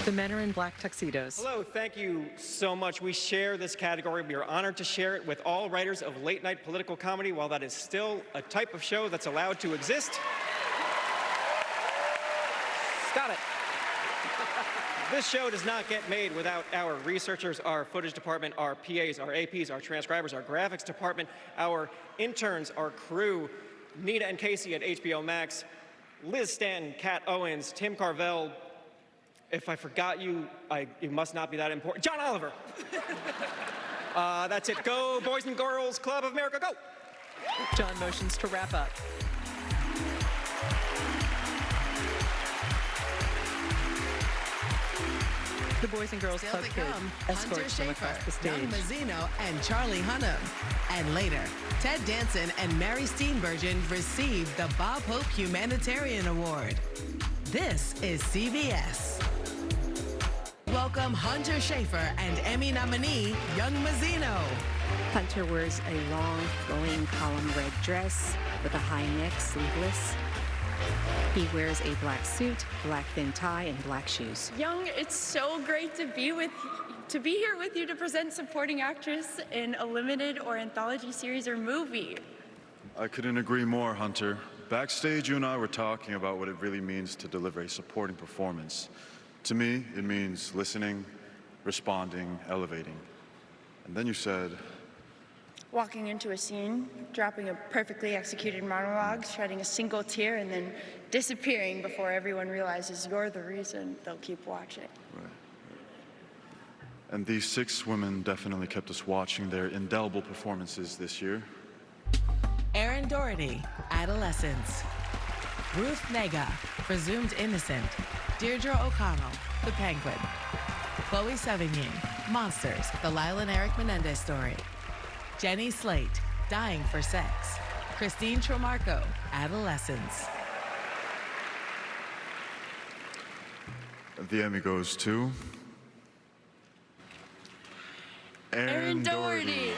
The men are in black tuxedos. Hello, thank you so much. We share this category. We are honored to share it with all writers of late-night political comedy, while that is still a type of show that's allowed to exist. Stop it. This show does not get made without our researchers, our footage department, our PAs, our APs, our transcribers, our graphics department, our interns, our crew, Nita and Casey at HBO Max, Liz Stanton, Kat Owens, Tim Carvel. If I forgot you, you must not be that important. John Oliver. That's it. Go, Boys and Girls Club of America, go. John motions to wrap up. The Boys and Girls Club kid escorts them across the stage. Young Mazzino and Charlie Hunnam. And later, Ted Danson and Mary Steenburgen received the Bob Hope Humanitarian Award. This is CBS. welcome Hunter Schafer and Emmy nominee Young Mazzino. Hunter wears a long, flowing column red dress with a high neck, sleeveless. He wears a black suit, black thin tie, and black shoes. Young, it's so great to be here with you to present supporting actress in a limited or anthology series or movie. I couldn't agree more, Hunter. Backstage, you and I were talking about what it really means to deliver a supporting performance. To me, it means listening, responding, elevating. And then you said, Walking into a scene, dropping a perfectly executed monologue, shedding a single tear, and then disappearing before everyone realizes you're the reason they'll keep watching. Right. And these 6 women definitely kept us watching their indelible performances this year. Erin Doherty, Adolescence. Ruth Nega, Presumed Innocent. Deirdre O'Connell, The Penguin. Chloe Sevigny, Monsters, The Lyle and Eric Menendez Story. Jenny Slate, Dying for Sex. Christine Tromarco, Adolescence. The Emmy goes to Erin Doherty.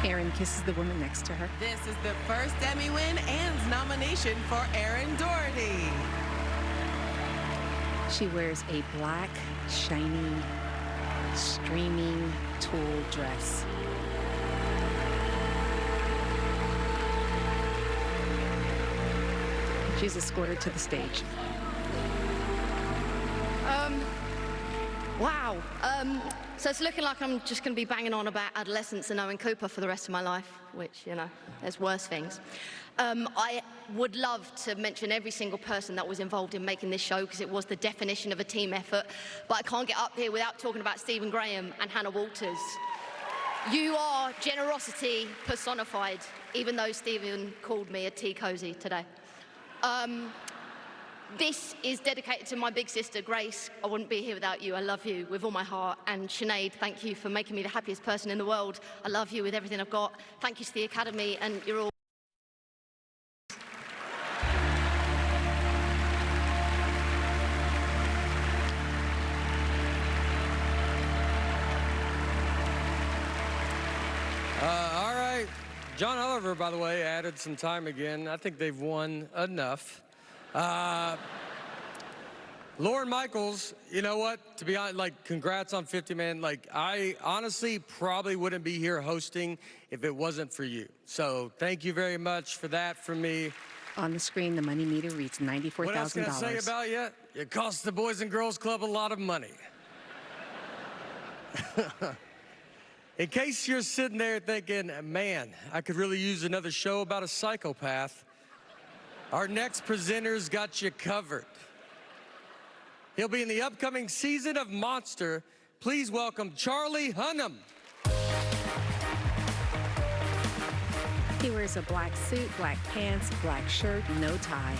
Erin kisses the woman next to her. This is the first Emmy win and nomination for Erin Doherty. She wears a black, shiny, streaming tulle dress. She's escorted to the stage. Wow. So it's looking like I'm just going to be banging on about adolescence and Owen Cooper for the rest of my life, which, you know, there's worse things. I would love to mention every single person that was involved in making this show because it was the definition of a team effort, but I can't get up here without talking about Stephen Graham and Hannah Walters. You are generosity personified, even though Stephen called me a tea cozy today. This is dedicated to my big sister, Grace. I wouldn't be here without you. I love you with all my heart. And Sinead, thank you for making me the happiest person in the world. I love you with everything I've got. Thank you to the Academy, and you're all... All right. John Oliver, by the way, added some time again. I think they've won enough. Lauren Michaels, you know what? To be honest, like, congrats on 50, man. Like, I honestly probably wouldn't be here hosting if it wasn't for you. So thank you very much for that from me. On the screen, the money meter reads $94,000. What else can I say about you? It costs the Boys and Girls Club a lot of money. In case you're sitting there thinking, man, I could really use another show about a psychopath, our next presenter's got you covered. He'll be in the upcoming season of Monster. Please welcome Charlie Hunnam. He wears a black suit, black pants, black shirt, no tie.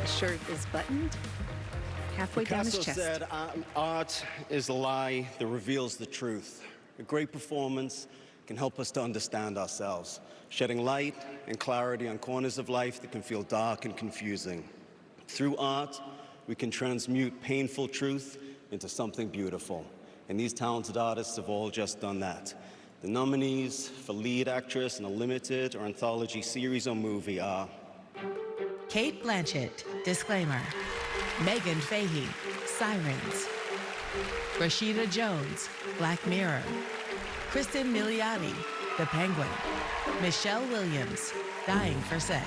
The shirt is buttoned halfway down his chest. Picasso said, art is a lie that reveals the truth. A great performance can help us to understand ourselves, shedding light and clarity on corners of life that can feel dark and confusing. Through art, we can transmute painful truth into something beautiful. And these talented artists have all just done that. The nominees for lead actress in a limited or anthology series or movie are Cate Blanchett, Disclaimer. Megan Fahey, Sirens. Rashida Jones, Black Mirror. Kristen Milioti, The Penguin. Michelle Williams, Dying for Sex.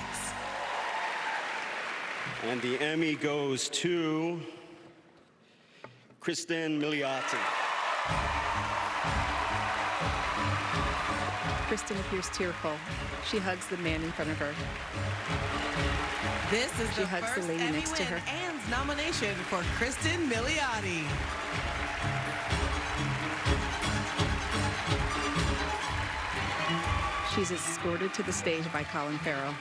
And the Emmy goes to Kristen Milioti. Kristen appears tearful. She hugs the man in front of her. This is She the hugs first the lady Emmy next to win her. and nomination for Kristen Milioti. She's escorted to the stage by Colin Farrell.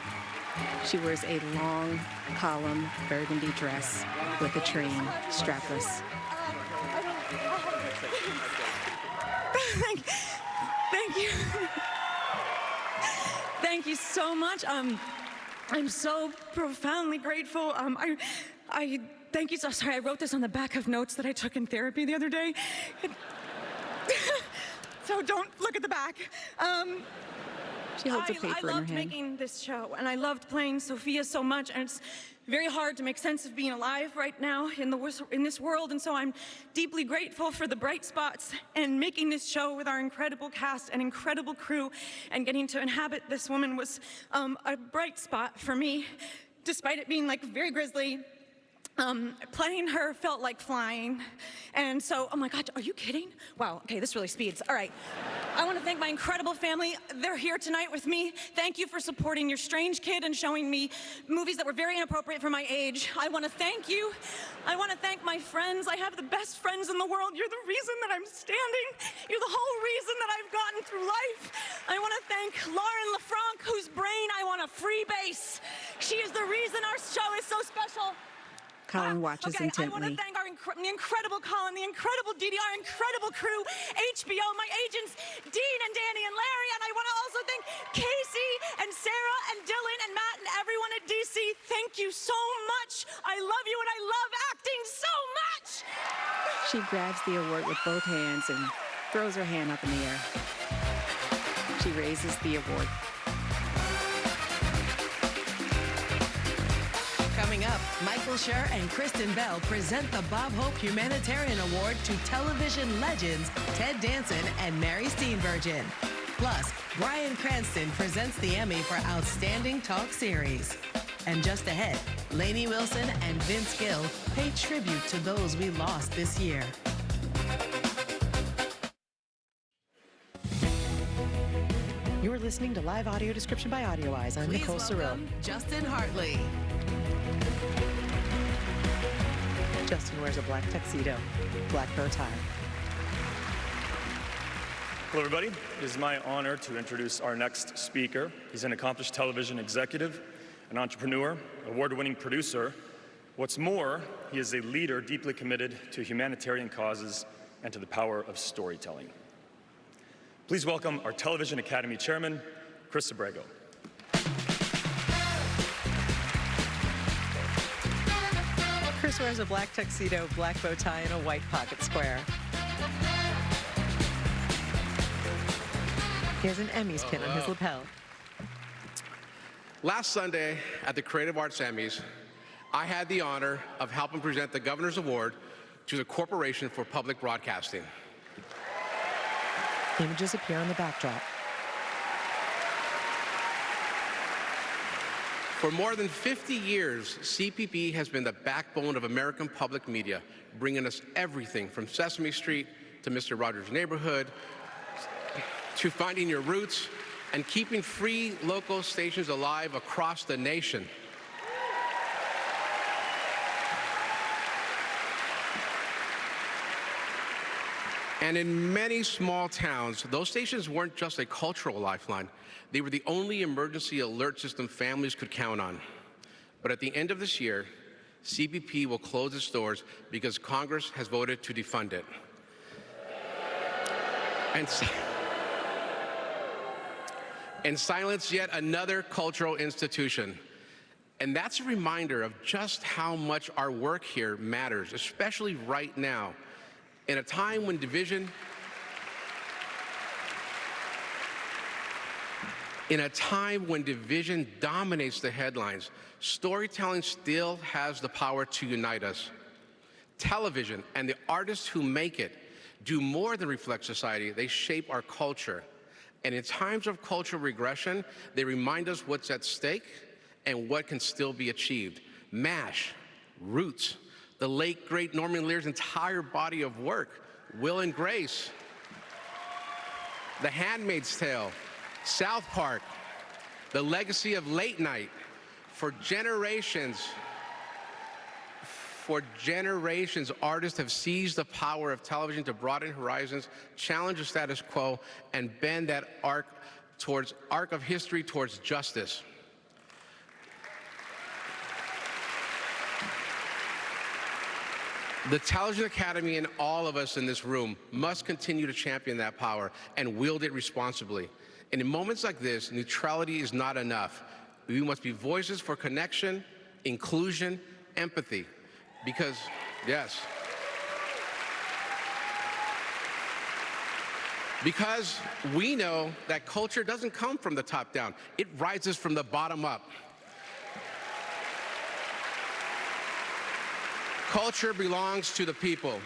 She wears a long column burgundy dress with a train, strapless. Thank you. Thank you so much. I'm so profoundly grateful. I thank you. So sorry, I wrote this on the back of notes that I took in therapy the other day. So don't look at the back. She holds a paper in her I loved hand. making this show, and I loved playing Sophia so much, and it's very hard to make sense of being alive right now in this world, and so I'm deeply grateful for the bright spots and making this show with our incredible cast and incredible crew, and getting to inhabit this woman was a bright spot for me, despite it being like very grisly. Playing her felt like flying. And so, oh my God, are you kidding? Wow, okay, this really speeds. All right. I want to thank my incredible family. They're here tonight with me. Thank you for supporting your strange kid and showing me movies that were very inappropriate for my age. I want to thank you. I want to thank my friends. I have the best friends in the world. You're the reason that I'm standing. You're the whole reason that I've gotten through life. I want to thank Lauren LaFranc, whose brain I want to freebase. She is the reason our show is so special. Colin watches intently. I want to thank the incredible Colin, the incredible Dee Dee, our incredible crew, HBO, my agents, Dean and Danny and Larry, and I want to also thank Casey and Sarah and Dylan and Matt and everyone at DC. Thank you so much. I love you and I love acting so much. She grabs the award with both hands and throws her hand up in the air. She raises the award. Coming up, Michael Schur and Kristen Bell present the Bob Hope Humanitarian Award to television legends Ted Danson and Mary Steenburgen. Plus, Bryan Cranston presents the Emmy for Outstanding Talk Series. And just ahead, Lainey Wilson and Vince Gill pay tribute to those we lost this year. You are listening to Live Audio Description by Audio Eyes. I'm Please Nicole Cyril. welcome Justin Hartley. Justin wears a black tuxedo, black bow tie. Hello, everybody. It is my honor to introduce our next speaker. He's an accomplished television executive, an entrepreneur, award-winning producer. What's more, he is a leader deeply committed to humanitarian causes and to the power of storytelling. Please welcome our Television Academy Chairman, Chris Abrego. Chris wears a black tuxedo, black bow tie, and a white pocket square. He has an Emmys pin on his lapel. Last Sunday at the Creative Arts Emmys, I had the honor of helping present the Governor's Award to the Corporation for Public Broadcasting. Images appear on the backdrop. For more than 50 years, CPB has been the backbone of American public media, bringing us everything from Sesame Street to Mr. Rogers' Neighborhood to Finding Your Roots and keeping free local stations alive across the nation. And in many small towns, those stations weren't just a cultural lifeline. They were the only emergency alert system families could count on. But at the end of this year, CBP will close its doors because Congress has voted to defund it. And silence yet another cultural institution. And that's a reminder of just how much our work here matters, especially right now. In a time when division dominates the headlines, storytelling still has the power to unite us. Television and the artists who make it do more than reflect society, they shape our culture. And in times of cultural regression, they remind us what's at stake and what can still be achieved. MASH, Roots, the late, great Norman Lear's entire body of work, Will and Grace, The Handmaid's Tale, South Park, the legacy of late night. For generations, artists have seized the power of television to broaden horizons, challenge the status quo, and bend that arc of history towards justice. The Television Academy and all of us in this room must continue to champion that power and wield it responsibly. And in moments like this, neutrality is not enough. We must be voices for connection, inclusion, empathy. Because, yes. Because we know that culture doesn't come from the top down. It rises from the bottom up. Culture belongs to the people.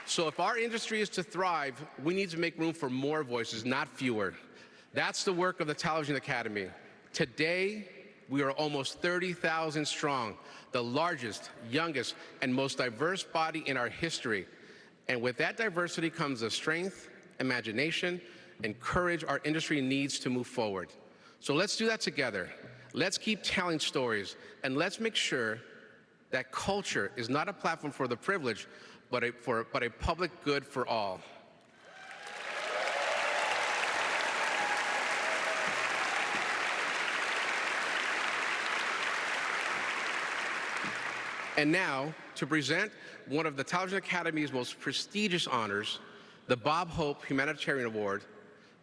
So if our industry is to thrive, we need to make room for more voices, not fewer. That's the work of the Television Academy. Today, we are almost 30,000 strong, the largest, youngest, and most diverse body in our history. And with that diversity comes the strength, imagination, and courage our industry needs to move forward. So let's do that together. Let's keep telling stories, and let's make sure that culture is not a platform for the privileged, but a public good for all. And now, to present one of the Television Academy's most prestigious honors, the Bob Hope Humanitarian Award,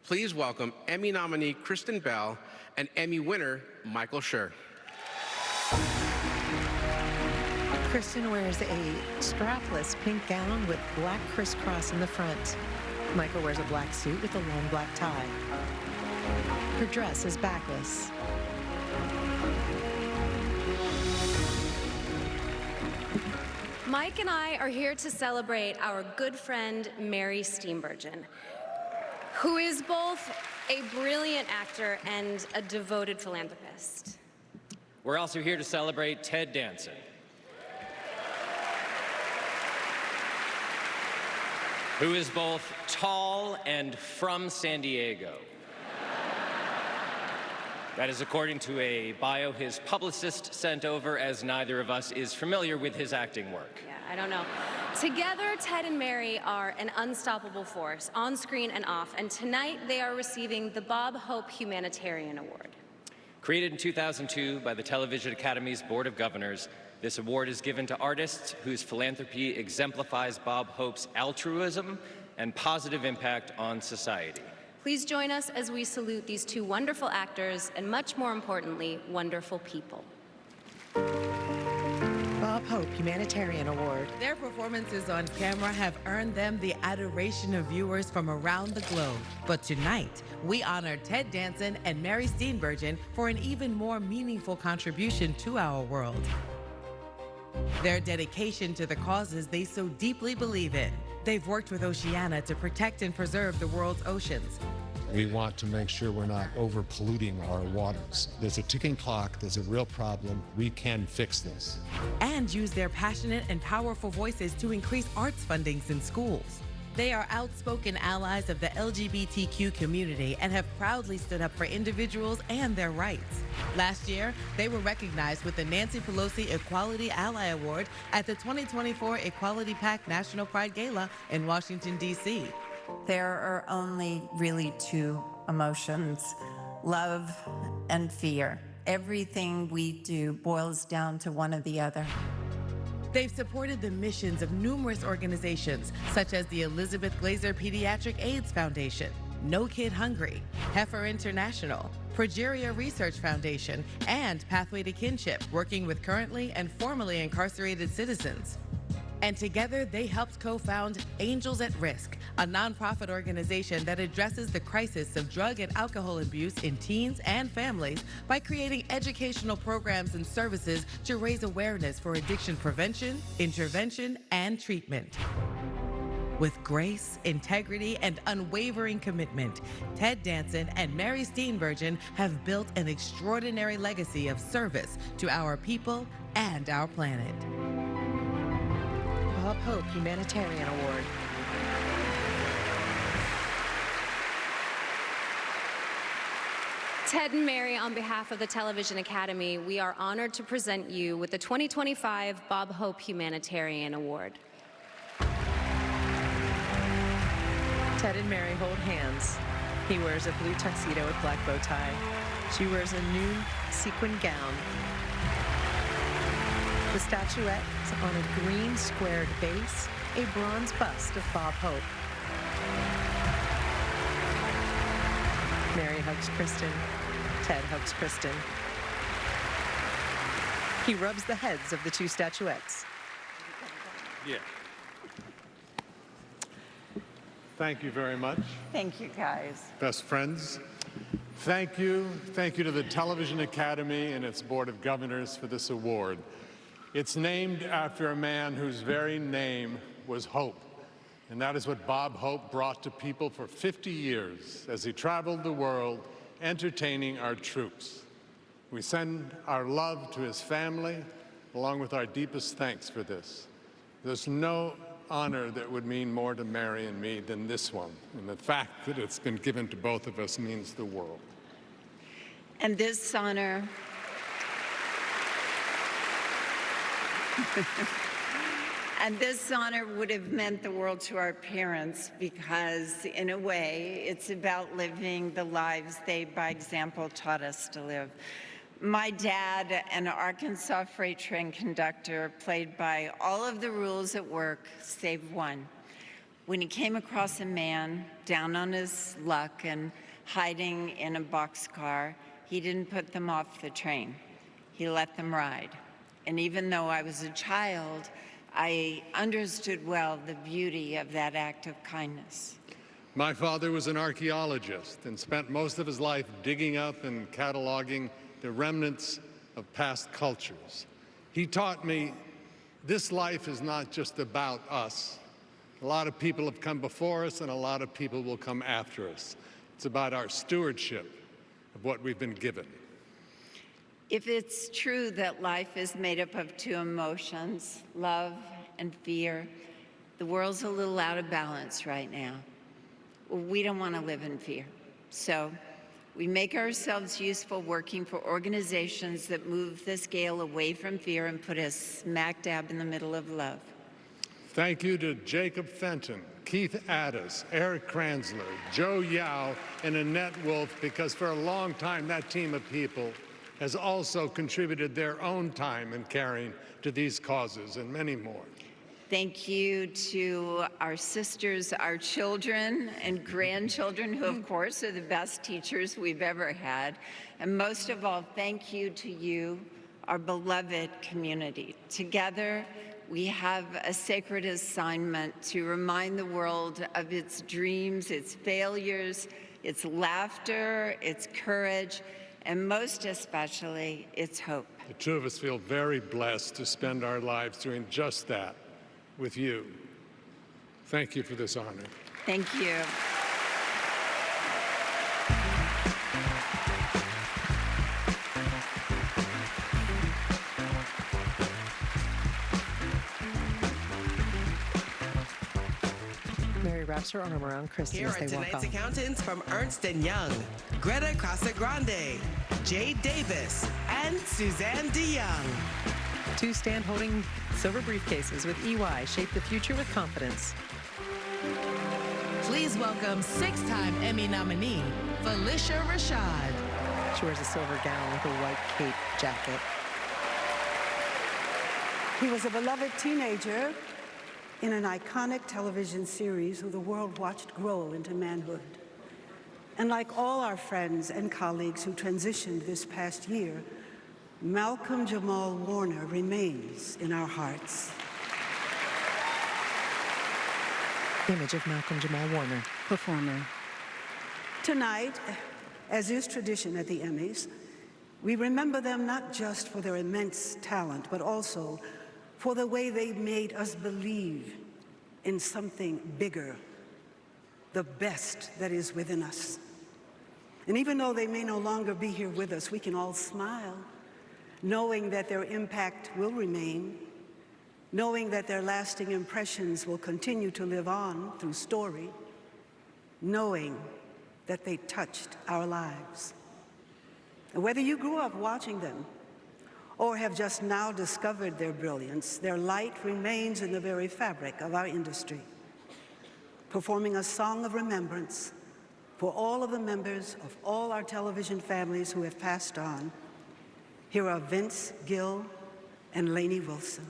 please welcome Emmy nominee Kristen Bell and Emmy winner Michael Schur. Kristen wears a strapless pink gown with black crisscross in the front. Michael wears a black suit with a long black tie. Her dress is backless. Mike and I are here to celebrate our good friend, Mary Steenburgen, who is both a brilliant actor and a devoted philanthropist. We're also here to celebrate Ted Danson, who is both tall and from San Diego. That is according to a bio his publicist sent over, as neither of us is familiar with his acting work. Yeah, I don't know. Together, Ted and Mary are an unstoppable force, on screen and off, and tonight they are receiving the Bob Hope Humanitarian Award. Created in 2002 by the Television Academy's Board of Governors, this award is given to artists whose philanthropy exemplifies Bob Hope's altruism and positive impact on society. Please join us as we salute these two wonderful actors and, much more importantly, wonderful people. Bob Hope Humanitarian Award. Their performances on camera have earned them the adoration of viewers from around the globe. But tonight, we honor Ted Danson and Mary Steenburgen for an even more meaningful contribution to our world. Their dedication to the causes they so deeply believe in. They've worked with Oceana to protect and preserve the world's oceans. We want to make sure we're not over polluting our waters. There's a ticking clock, there's a real problem. We can fix this. And use their passionate and powerful voices to increase arts fundings in schools. They are outspoken allies of the LGBTQ community and have proudly stood up for individuals and their rights. Last year, they were recognized with the Nancy Pelosi Equality Ally Award at the 2024 Equality PAC National Pride Gala in Washington, D.C. There are only really two emotions, love and fear. Everything we do boils down to one or the other. They've supported the missions of numerous organizations, such as the Elizabeth Glaser Pediatric AIDS Foundation, No Kid Hungry, Heifer International, Progeria Research Foundation, and Pathway to Kinship, working with currently and formerly incarcerated citizens. And together, they helped co-found Angels at Risk, a nonprofit organization that addresses the crisis of drug and alcohol abuse in teens and families by creating educational programs and services to raise awareness for addiction prevention, intervention, and treatment. With grace, integrity, and unwavering commitment, Ted Danson and Mary Steenburgen have built an extraordinary legacy of service to our people and our planet. Bob Hope Humanitarian Award. Ted and Mary, on behalf of the Television Academy, we are honored to present you with the 2025 Bob Hope Humanitarian Award. Ted and Mary hold hands. He wears a blue tuxedo with black bow tie. She wears a new sequin gown. The statuette is on a green squared base, a bronze bust of Bob Hope. Mary hugs Kristen. Ted hugs Kristen. He rubs the heads of the two statuettes. Yeah. Thank you very much. Thank you, guys. Best friends. Thank you. Thank you to the Television Academy and its Board of Governors for this award. It's named after a man whose very name was hope. And that is what Bob Hope brought to people for 50 years as he traveled the world entertaining our troops. We send our love to his family, along with our deepest thanks for this. There's no honor that would mean more to Mary and me than this one. And the fact that it's been given to both of us means the world. And this honor and this honor would have meant the world to our parents because, in a way, it's about living the lives they, by example, taught us to live. My dad, an Arkansas freight train conductor, played by all of the rules at work, save one. When he came across a man down on his luck and hiding in a boxcar, he didn't put them off the train. He let them ride. And even though I was a child, I understood well the beauty of that act of kindness. My father was an archaeologist and spent most of his life digging up and cataloging the remnants of past cultures. He taught me this life is not just about us. A lot of people have come before us and a lot of people will come after us. It's about our stewardship of what we've been given. If it's true that life is made up of two emotions, love and fear, the world's a little out of balance right now. We don't want to live in fear. So we make ourselves useful working for organizations that move the scale away from fear and put us smack dab in the middle of love. Thank you to Jacob Fenton, Keith Addis, Eric Kranzler, Joe Yao, and Annette Wolf, because for a long time that team of people has also contributed their own time and caring to these causes and many more. Thank you to our sisters, our children and grandchildren, who of course are the best teachers we've ever had. And most of all, thank you to you, our beloved community. Together, we have a sacred assignment to remind the world of its dreams, its failures, its laughter, its courage, and most especially, its hope. The two of us feel very blessed to spend our lives doing just that with you. Thank you for this honor. Thank you. Mary wraps her arm around Kristen Here as are they walk tonight's off. accountants from Ernst & Young, Greta Casagrande, Jade Davis, and Suzanne DeYoung. Two stand holding silver briefcases with EY shape the future with confidence. Please welcome six-time Emmy nominee, Felicia Rashad. She wears a silver gown with a white cape jacket. He was a beloved teenager in an iconic television series who the world watched grow into manhood. And like all our friends and colleagues who transitioned this past year, Malcolm Jamal Warner remains in our hearts. Image of Malcolm Jamal Warner, performer. Tonight, as is tradition at the Emmys, we remember them not just for their immense talent, but also for the way they made us believe in something bigger, the best that is within us. And even though they may no longer be here with us, we can all smile, knowing that their impact will remain, knowing that their lasting impressions will continue to live on through story, knowing that they touched our lives. And whether you grew up watching them or have just now discovered their brilliance, their light remains in the very fabric of our industry, performing a song of remembrance for all of the members of all our television families who have passed on. Here are Vince Gill and Lainey Wilson.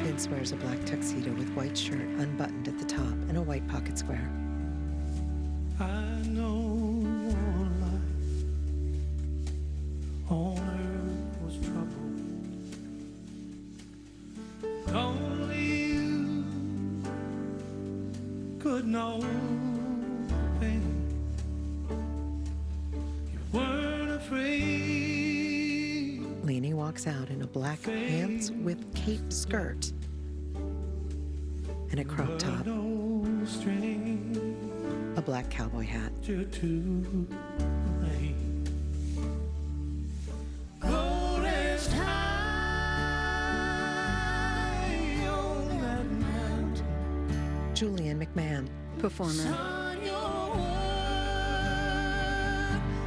Vince wears a black tuxedo with white shirt unbuttoned at the top and a white pocket square. I know your life no pain. You weren't afraid. Lainey walks out in a black pants with cape skirt and a crop top, a black cowboy hat. You're too late. Go rest high on that mountain. Julian McMahon, performer.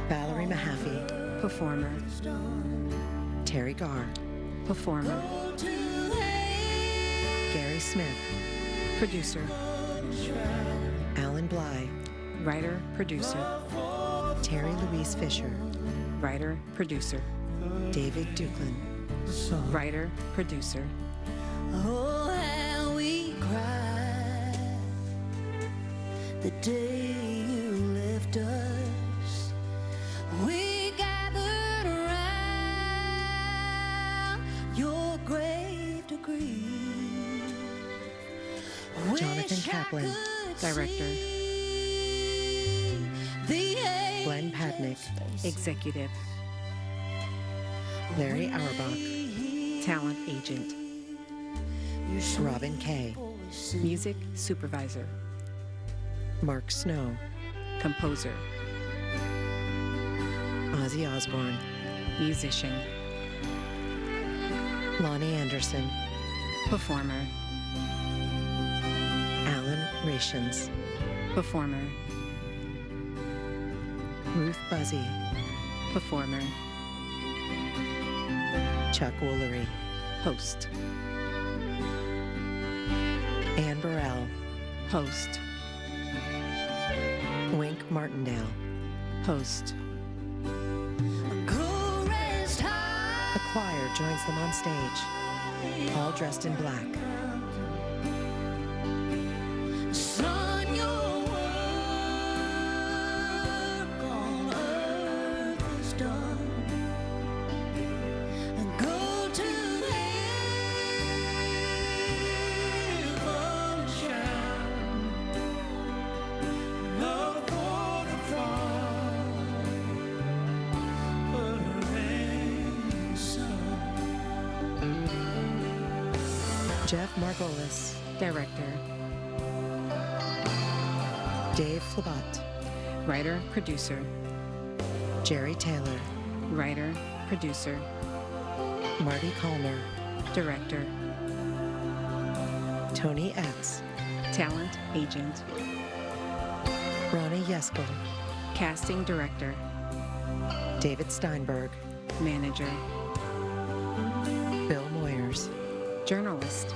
Valerie Mahaffey, performer. Terry Garr, performer. Gary Smith, producer. Alan Bly, writer, producer. Terry Louise Fisher, writer, producer. David Duklin, writer, producer. Oh, how we cried the day you left us. We gathered around your grave to grieve. Jonathan Kaplan, director. Glenn Padnick, executive. Larry Auerbach, talent agent. Robin Kay, music supervisor. Mark Snow, composer. Ozzy Osbourne, musician. Lonnie Anderson, performer. Alan Rations, performer. Ruth Buzzy, performer. Chuck Woolery, host. Ann Burrell, host. Wink Martindale, host. The choir joins them on stage, all dressed in black. Son, your work on earth is done. And go to heaven, shine. Love for the fall, but a rain sun. Jeff Margolis, director. Dave Flabat, writer, producer. Jerry Taylor, writer, producer. Marty Calmer, director. Tony X, talent agent. Ronnie Yeskel, casting director. David Steinberg, manager. Bill Moyers, journalist.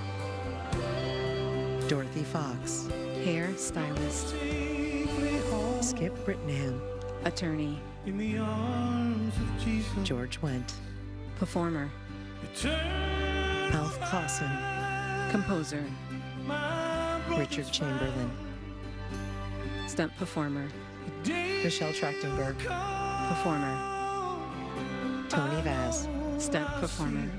Dorothy Fox, hair stylist. Skip Brittenham, attorney. In the arms of Jesus. George Wendt, performer. Alf Clausen, composer. Richard Chamberlain, stunt performer. Michelle Trachtenberg, performer. Tony Vaz, stunt performer.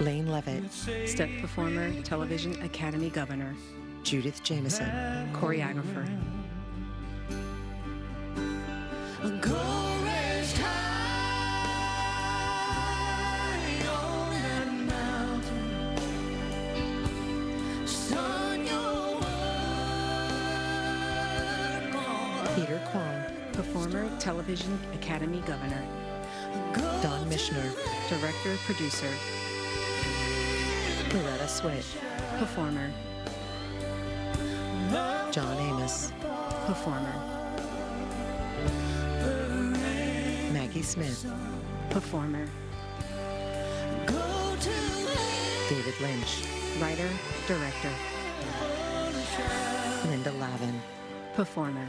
Lane Levitt, stunt performer, Television Academy Governor. Judith Jameson, choreographer. Go rest high on that mountain. Son, your work on Peter Kwong, performer, Television Academy Governor. Don Mishner, director, producer. Loretta Swit, performer. John Amos, performer. Maggie Smith, performer. David Lynch, writer, director. Linda Lavin, performer.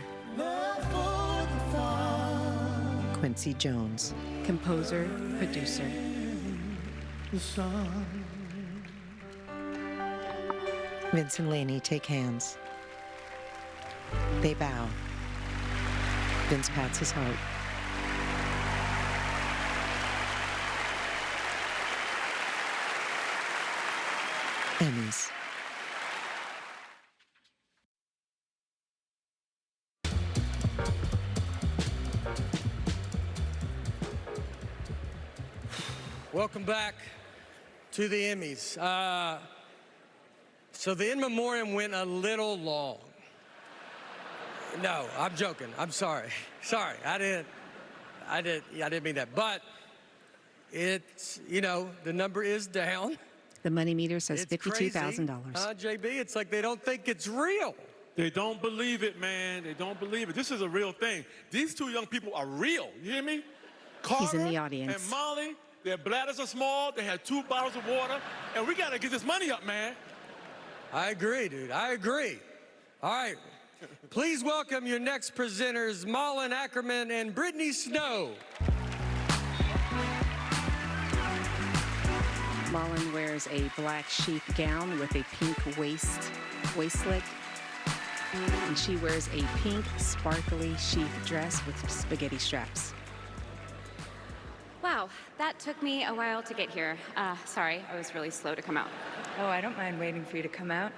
Quincy Jones, composer, producer. Vince and Lainey take hands. They bow. Vince pats his heart. Emmys. Welcome back to the Emmys. So the in memoriam went a little long. No, I'm joking. I'm sorry. Sorry, I didn't mean that. But it's, you know, the number is down. The money meter says $52,000. JB, it's like they don't think it's real. They don't believe it, man. They don't believe it. This is a real thing. These two young people are real. You hear me? Carter He's in the audience. And Molly, their bladders are small. They had 2 bottles of water. And we got to get this money up, man. I agree, dude. I agree. All right. Please welcome your next presenters, Malin Ackerman and Brittany Snow. Malin wears a black sheath gown with a pink waistlet. And she wears a pink, sparkly sheath dress with spaghetti straps. Wow, that took me a while to get here. Sorry, I was really slow to come out. Oh, I don't mind waiting for you to come out.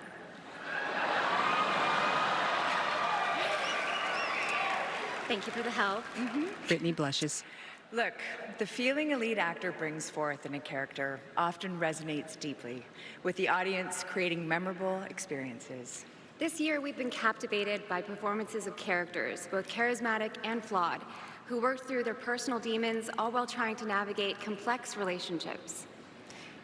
Thank you for the help. Brittany blushes. Look, the feeling a lead actor brings forth in a character often resonates deeply, with the audience creating memorable experiences. This year, we've been captivated by performances of characters, both charismatic and flawed, who work through their personal demons, all while trying to navigate complex relationships.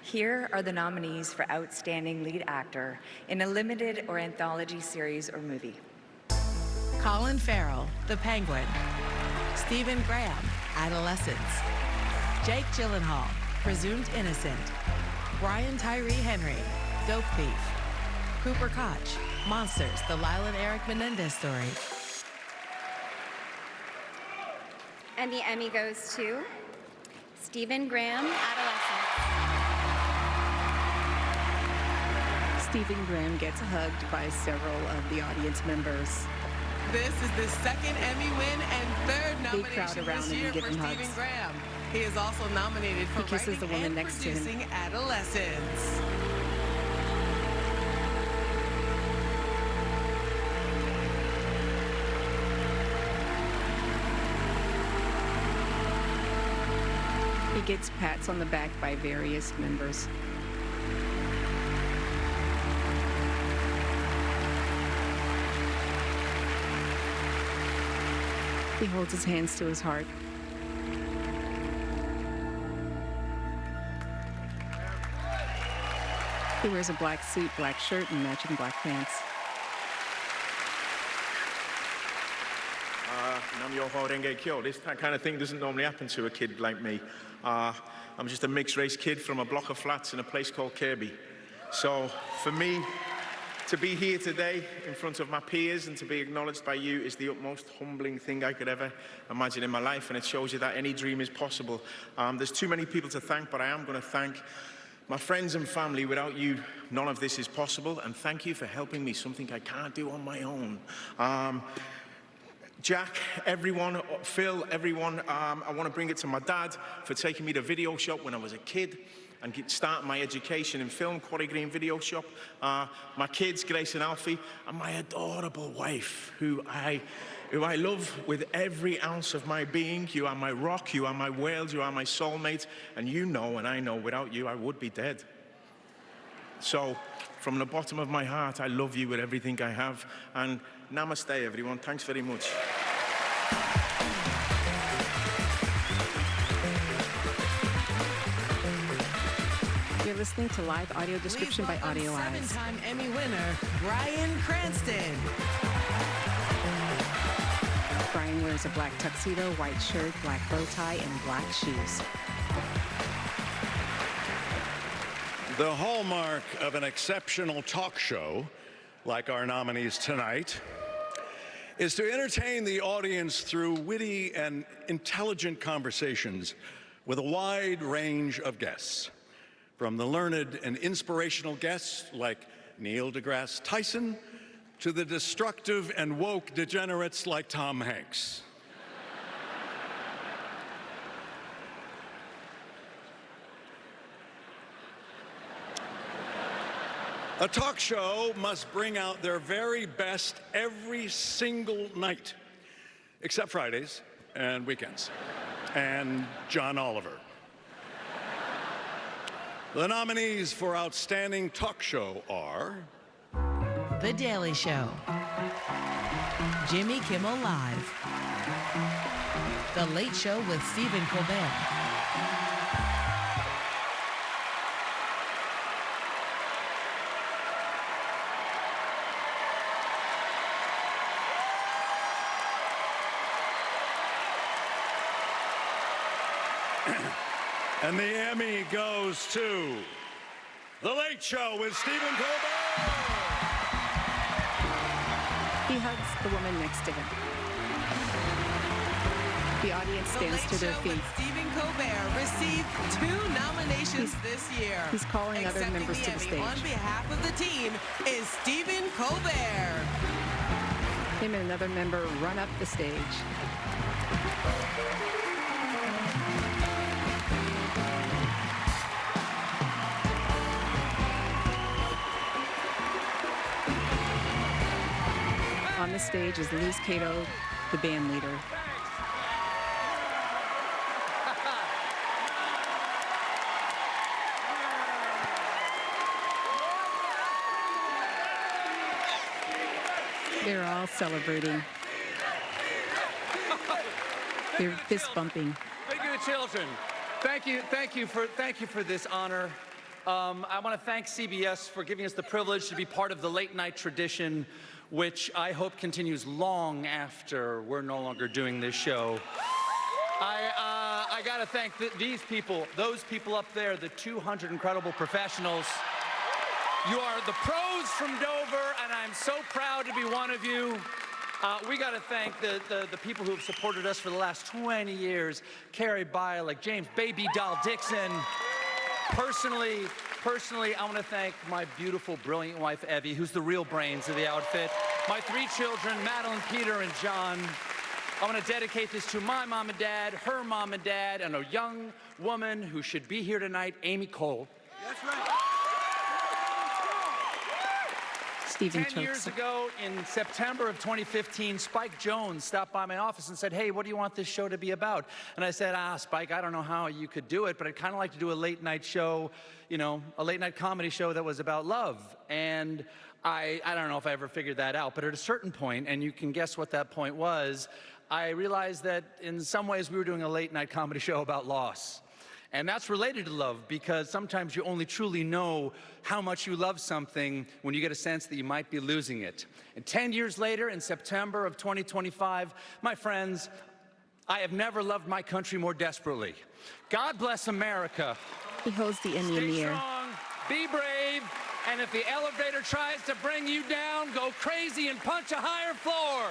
Here are the nominees for Outstanding Lead Actor in a limited or anthology series or movie. Colin Farrell, The Penguin. Stephen Graham, Adolescence. Jake Gyllenhaal, Presumed Innocent. Brian Tyree Henry, Dope Thief. Cooper Koch, Monsters, the Lyle and Eric Menendez story. And the Emmy goes to Stephen Graham, Adolescence. Stephen Graham gets hugged by several of the audience members. This is the second Emmy win and third Big crowd nomination around this him year and give for him Stephen hugs. Graham. He is also nominated for He kisses writing the woman and next to him. producing Adolescence. He gets pats on the back by various members. He holds his hands to his heart. He wears a black suit, black shirt, and matching black pants. This kind of thing doesn't normally happen to a kid like me. I'm just a mixed race kid from a block of flats in a place called Kirby. So for me, to be here today in front of my peers and to be acknowledged by you is the utmost humbling thing I could ever imagine in my life, and it shows you that any dream is possible. There's too many people to thank, but I am going to thank my friends and family. Without you, none of this is possible, and thank you for helping me, something I can't do on my own. Jack, everyone, Phil, everyone, I want to bring it to my dad for taking me to video shop when I was a kid and start my education in film, Quarry Green Video Shop. My kids, Grace and Alfie, and my adorable wife, who I love with every ounce of my being. You are my rock, you are my world, you are my soulmate, and you know and I know without you I would be dead. So, from the bottom of my heart, I love you with everything I have, and namaste, everyone. Thanks very much. You're listening to live audio description by Audio Eyes. 7-time Emmy winner, Bryan Cranston. Brian wears a black tuxedo, white shirt, black bow tie, and black shoes. The hallmark of an exceptional talk show, like our nominees tonight, is to entertain the audience through witty and intelligent conversations with a wide range of guests. From the learned and inspirational guests like Neil deGrasse Tyson to the destructive and woke degenerates like Tom Hanks. A talk show must bring out their very best every single night, except Fridays and weekends, and John Oliver. The nominees for Outstanding Talk Show are The Daily Show, Jimmy Kimmel Live, The Late Show with Stephen Colbert, and the Emmy goes to The Late Show with Stephen Colbert. He hugs the woman next to him. The audience stands to their feet. Stephen Colbert received 2 nominations this year. He's calling other members to the stage. On behalf of the team is Stephen Colbert. Him and another member run up the stage. On the stage is Luz Cato, the band leader. They're all celebrating. They're fist bumping. Thank you, the children. Thank you for this honor. I want to thank CBS for giving us the privilege to be part of the late night tradition, which I hope continues long after we're no longer doing this show. I got to thank these people, those people up there, the 200 incredible professionals. You are the pros from Dover, and I'm so proud to be one of you. We got to thank the people who have supported us for the last 20 years. Carrie Bialik, James Baby Doll Dixon. Personally, I want to thank my beautiful, brilliant wife, Evie, who's the real brains of the outfit. My 3 children, Madeline, Peter, and John. I want to dedicate this to my mom and dad, her mom and dad, and a young woman who should be here tonight, Amy Cole. That's right. 10 years ago, in September of 2015, Spike Jones stopped by my office and said, "Hey, what do you want this show to be about?" And I said, Spike, I don't know how you could do it, but I'd kind of like to do a late night show, you know, a late night comedy show that was about love. And I don't know if I ever figured that out, but at a certain point, and you can guess what that point was, I realized that in some ways we were doing a late night comedy show about loss. And that's related to love, because sometimes you only truly know how much you love something when you get a sense that you might be losing it. And 10 years later, in September of 2025, my friends, I have never loved my country more desperately. God bless America. He holds the Emmy in the air. Stay strong, be brave, and if the elevator tries to bring you down, go crazy and punch a higher floor.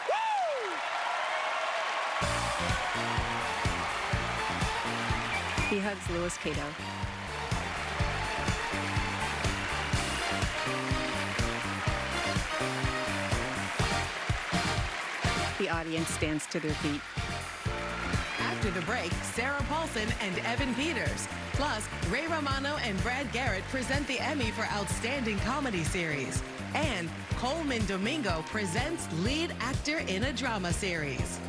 Woo! He hugs Luz Cato. The audience stands to their feet. After the break, Sarah Paulson and Evan Peters. Plus, Ray Romano and Brad Garrett present the Emmy for Outstanding Comedy Series. And Coleman Domingo presents Lead Actor in a Drama Series.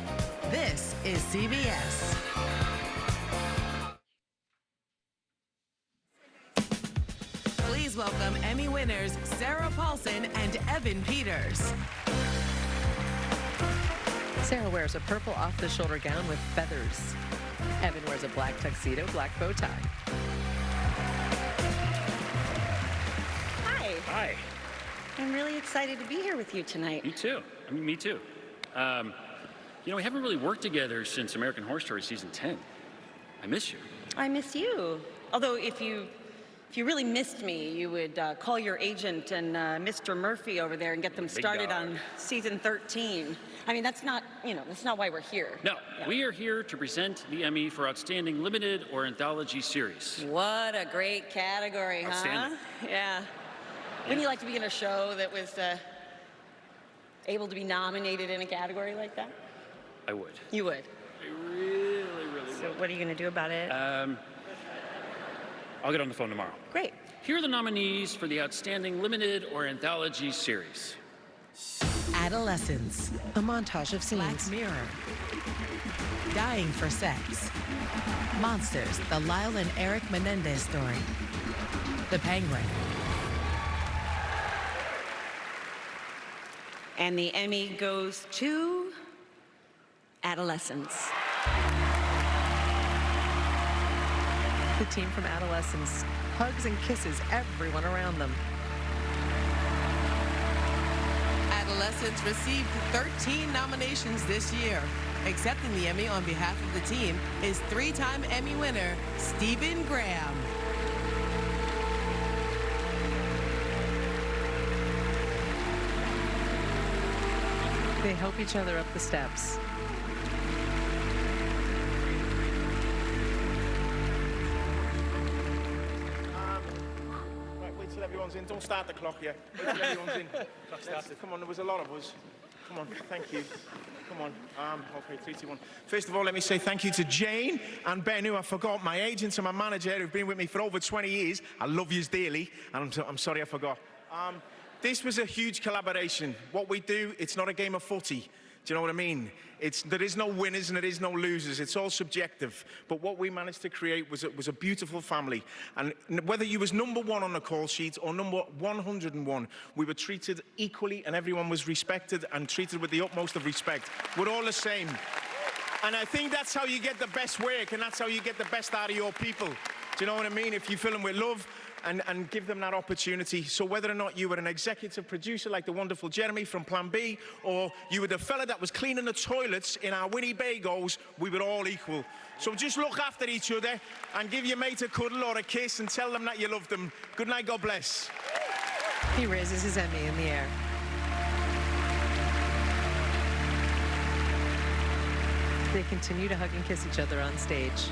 This is CBS. Please welcome Emmy winners Sarah Paulson and Evan Peters. Sarah wears a purple off-the-shoulder gown with feathers. Evan wears a black tuxedo, black bow tie. Hi. Hi. I'm really excited to be here with you tonight. Me too. I mean, me too. You know, we haven't really worked together since American Horror Story Season 10. I miss you. I miss you. Although if you really missed me, you would call your agent and Mr. Murphy over there and get them started on Season 13. I mean, that's not why we're here. No, we are here to present the Emmy for Outstanding Limited or Anthology Series. What a great category, Outstanding. Huh? Yeah. Wouldn't you like to be in a show that was able to be nominated in a category like that? I would. You would? I really would. So what are you going to do about it? I'll get on the phone tomorrow. Great. Here are the nominees for the Outstanding Limited or Anthology Series. Adolescence, A montage of scenes. Black Mirror, Dying for Sex, Monsters, the Lyle and Eric Menendez story, The Penguin. And the Emmy goes to Adolescents. The team from Adolescents hugs and kisses everyone around them. Adolescents received 13 nominations this year. Accepting the Emmy on behalf of the team is three-time Emmy winner Stephen Graham. They help each other up the steps. Right, wait till everyone's in. Don't start the clock yet. Wait till everyone's in. Come on, there was a lot of us. Come on, thank you. Come on. Okay, 3, 2, 1. First of all, let me say thank you to Jane and Ben, who I forgot, my agents and my manager, who've been with me for over 20 years. I love yous dearly, and I'm sorry I forgot. This was a huge collaboration. What we do, it's not a game of footy. Do you know what I mean? There is no winners and there is no losers. It's all subjective. But what we managed to create was a beautiful family. And whether you was #1 on the call sheet or number 101, we were treated equally and everyone was respected and treated with the utmost of respect. We're all the same. And I think that's how you get the best work and that's how you get the best out of your people. Do you know what I mean? If you fill them with love, and give them that opportunity. So whether or not you were an executive producer like the wonderful Jeremy from Plan B, or you were the fella that was cleaning the toilets in our Winnebagos, we were all equal. So just look after each other and give your mate a cuddle or a kiss and tell them that you love them. Good night, God bless. He raises his Emmy in the air. They continue to hug and kiss each other on stage.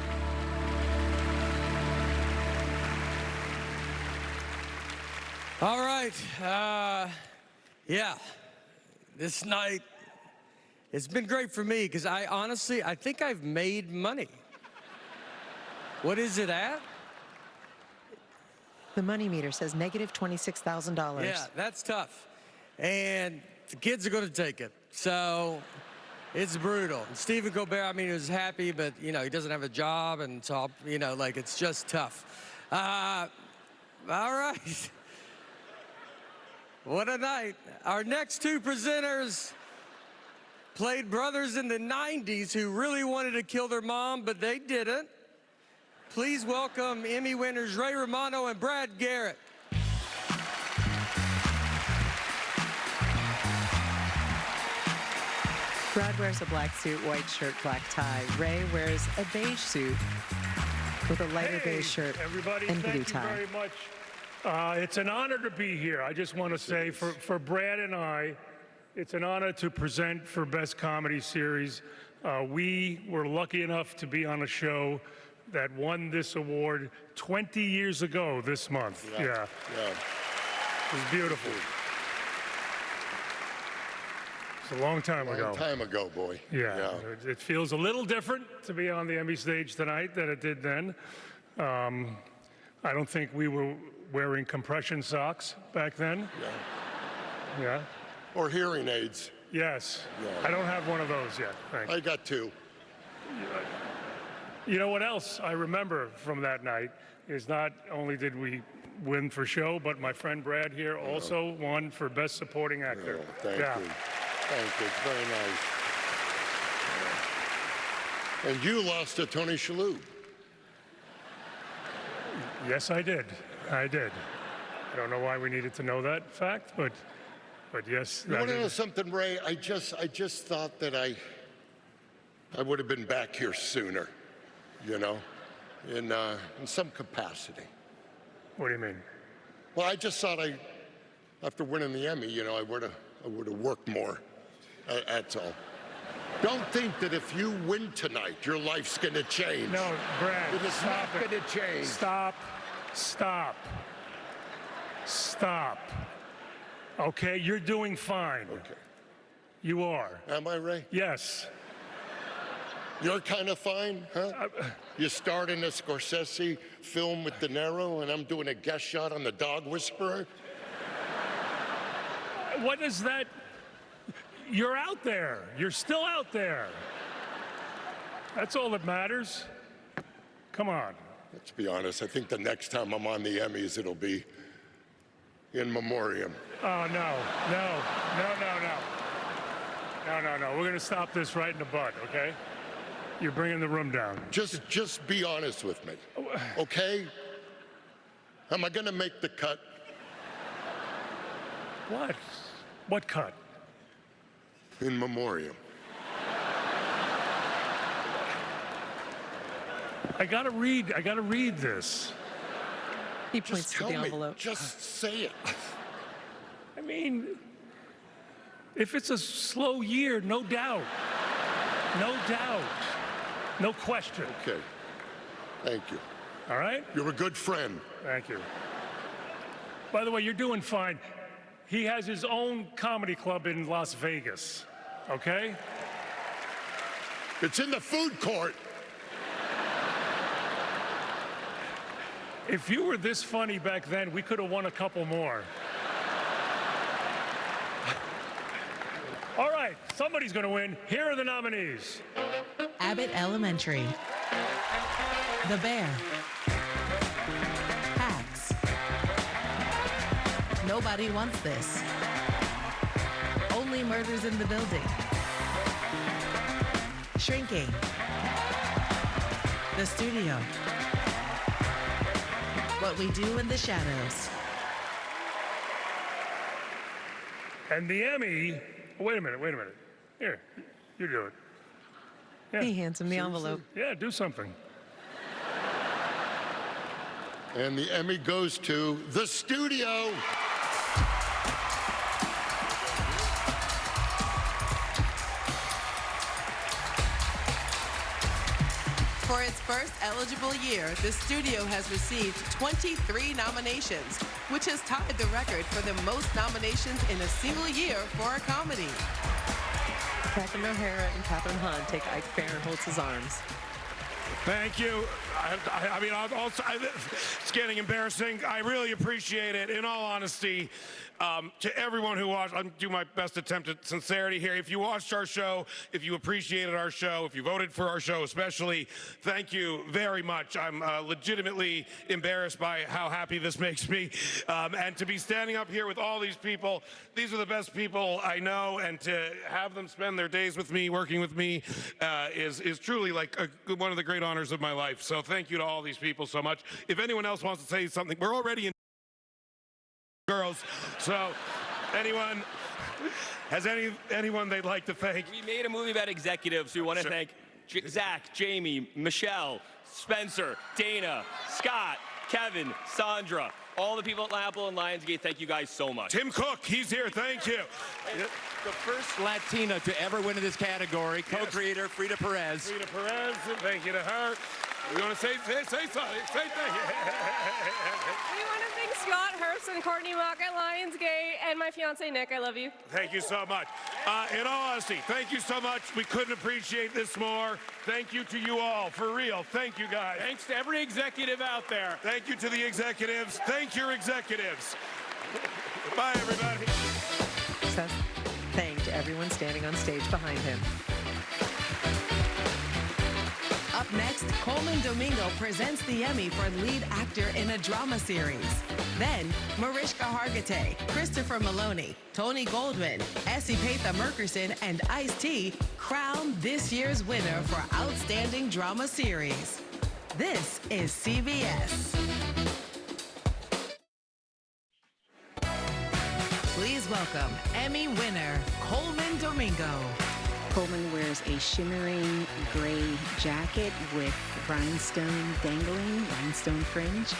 All right, yeah, this night, it's been great for me because I think I've made money. What is it at? The money meter says negative $26,000. Yeah, that's tough. And the kids are going to take it. So it's brutal. And Stephen Colbert, I mean, he was happy, but, you know, he doesn't have a job. And so, you know, like, it's just tough. All right. What a night. Our next two presenters played brothers in the 90s who really wanted to kill their mom, but they didn't. Please welcome Emmy winners Ray Romano and Brad Garrett. Brad wears a black suit, white shirt, black tie. Ray wears a beige suit with a lighter beige shirt everybody, and blue thank tie. you very much. It's an honor to be here. I just want to say for Brad and I, it's an honor to present for Best Comedy Series. We were lucky enough to be on a show that won this award 20 years ago this month. Yeah. It was beautiful. It's a long time ago. Long time ago, boy. Yeah. It feels a little different to be on the Emmy stage tonight than it did then. I don't think we were wearing compression socks back then. Yeah. Or hearing aids. Yes. Yeah. I don't have one of those yet. Thanks. I got 2. You know what else I remember from that night is not only did we win for show, but my friend Brad here also won for Best Supporting Actor. Thank you. Thank you. It's very nice. And you lost to Tony Shalhoub. Yes, I did. I did. I don't know why we needed to know that fact, but yes. You want to know something, Ray? I just thought that I would have been back here sooner, you know, in some capacity. What do you mean? Well, I just thought after winning the Emmy, you know, I would have worked more. That's all. Don't think that if you win tonight, your life's going to change. No, Brad, it is not going to change. Stop. Okay, you're doing fine. Okay. You are. Am I, Ray? Yes. You're kind of fine, huh? You starred in a Scorsese film with De Niro, and I'm doing a guest shot on The Dog Whisperer? What is that? You're out there. You're still out there. That's all that matters. Come on. Let's be honest, I think the next time I'm on the Emmys, it'll be in memoriam. Oh, no. We're going to stop this right in the bud, okay? You're bringing the room down. Just be honest with me, okay? Am I going to make the cut? What? What cut? In memoriam. I gotta read this. He points to the envelope. Just say it. I mean, if it's a slow year, no doubt. No doubt. No question. Okay. Thank you. All right? You're a good friend. Thank you. By the way, you're doing fine. He has his own comedy club in Las Vegas, okay? It's in the food court. If you were this funny back then, we could have won a couple more. All right, somebody's going to win. Here are the nominees. Abbott Elementary, The Bear, Hacks, Nobody Wants This, Only Murders in the Building, Shrinking, The Studio, What We Do in the Shadows. And the Emmy, wait a minute. Here, you do it. Yeah. He hands him the envelope. Yeah, do something. And the Emmy goes to The Studio. For its first eligible year, the studio has received 23 nominations, which has tied the record for the most nominations in a single year for a comedy. Catherine O'Hara and Catherine Hahn take Ike Barinholtz's arms. Thank you. I mean, it's getting embarrassing. I really appreciate it, in all honesty. To everyone who watched, I'll do my best attempt at sincerity here. If you watched our show, if you appreciated our show, if you voted for our show especially, thank you very much. I'm legitimately embarrassed by how happy this makes me. And to be standing up here with all these people, these are the best people I know, and to have them spend their days with me, working with me, is truly like one of the great honors of my life. So thank you to all these people so much. If anyone else wants to say something, we're already in girls. So anyone has anyone they'd like to thank? We made a movie about executives. We want to thank Zach, Jamie, Michelle, Spencer, Dana, Scott, Kevin, Sandra, all the people at Apple and Lionsgate. Thank you guys so much. Tim Cook, he's here. Thank you. The first Latina to ever win in this category, co-creator Frida Perez. Frida Perez, thank you to her. We want to say something. Say thank you. We want to thank Scott, Herbst, and Courtney Mock at Lionsgate, and my fiance Nick. I love you. Thank you so much. In all honesty, thank you so much. We couldn't appreciate this more. Thank you to you all, for real. Thank you, guys. Thanks to every executive out there. Thank you to the executives. Thank your executives. Bye, everybody. Seth thanked everyone standing on stage behind him. Up next, Coleman Domingo presents the Emmy for lead actor in a drama series. Then, Mariska Hargitay, Christopher Maloney, Tony Goldwyn, Essie Patha Murkerson, and Ice-T crowned this year's winner for Outstanding Drama Series. This is CBS. Please welcome Emmy winner, Coleman Domingo. Coleman wears a shimmering gray jacket with rhinestone dangling, rhinestone fringe,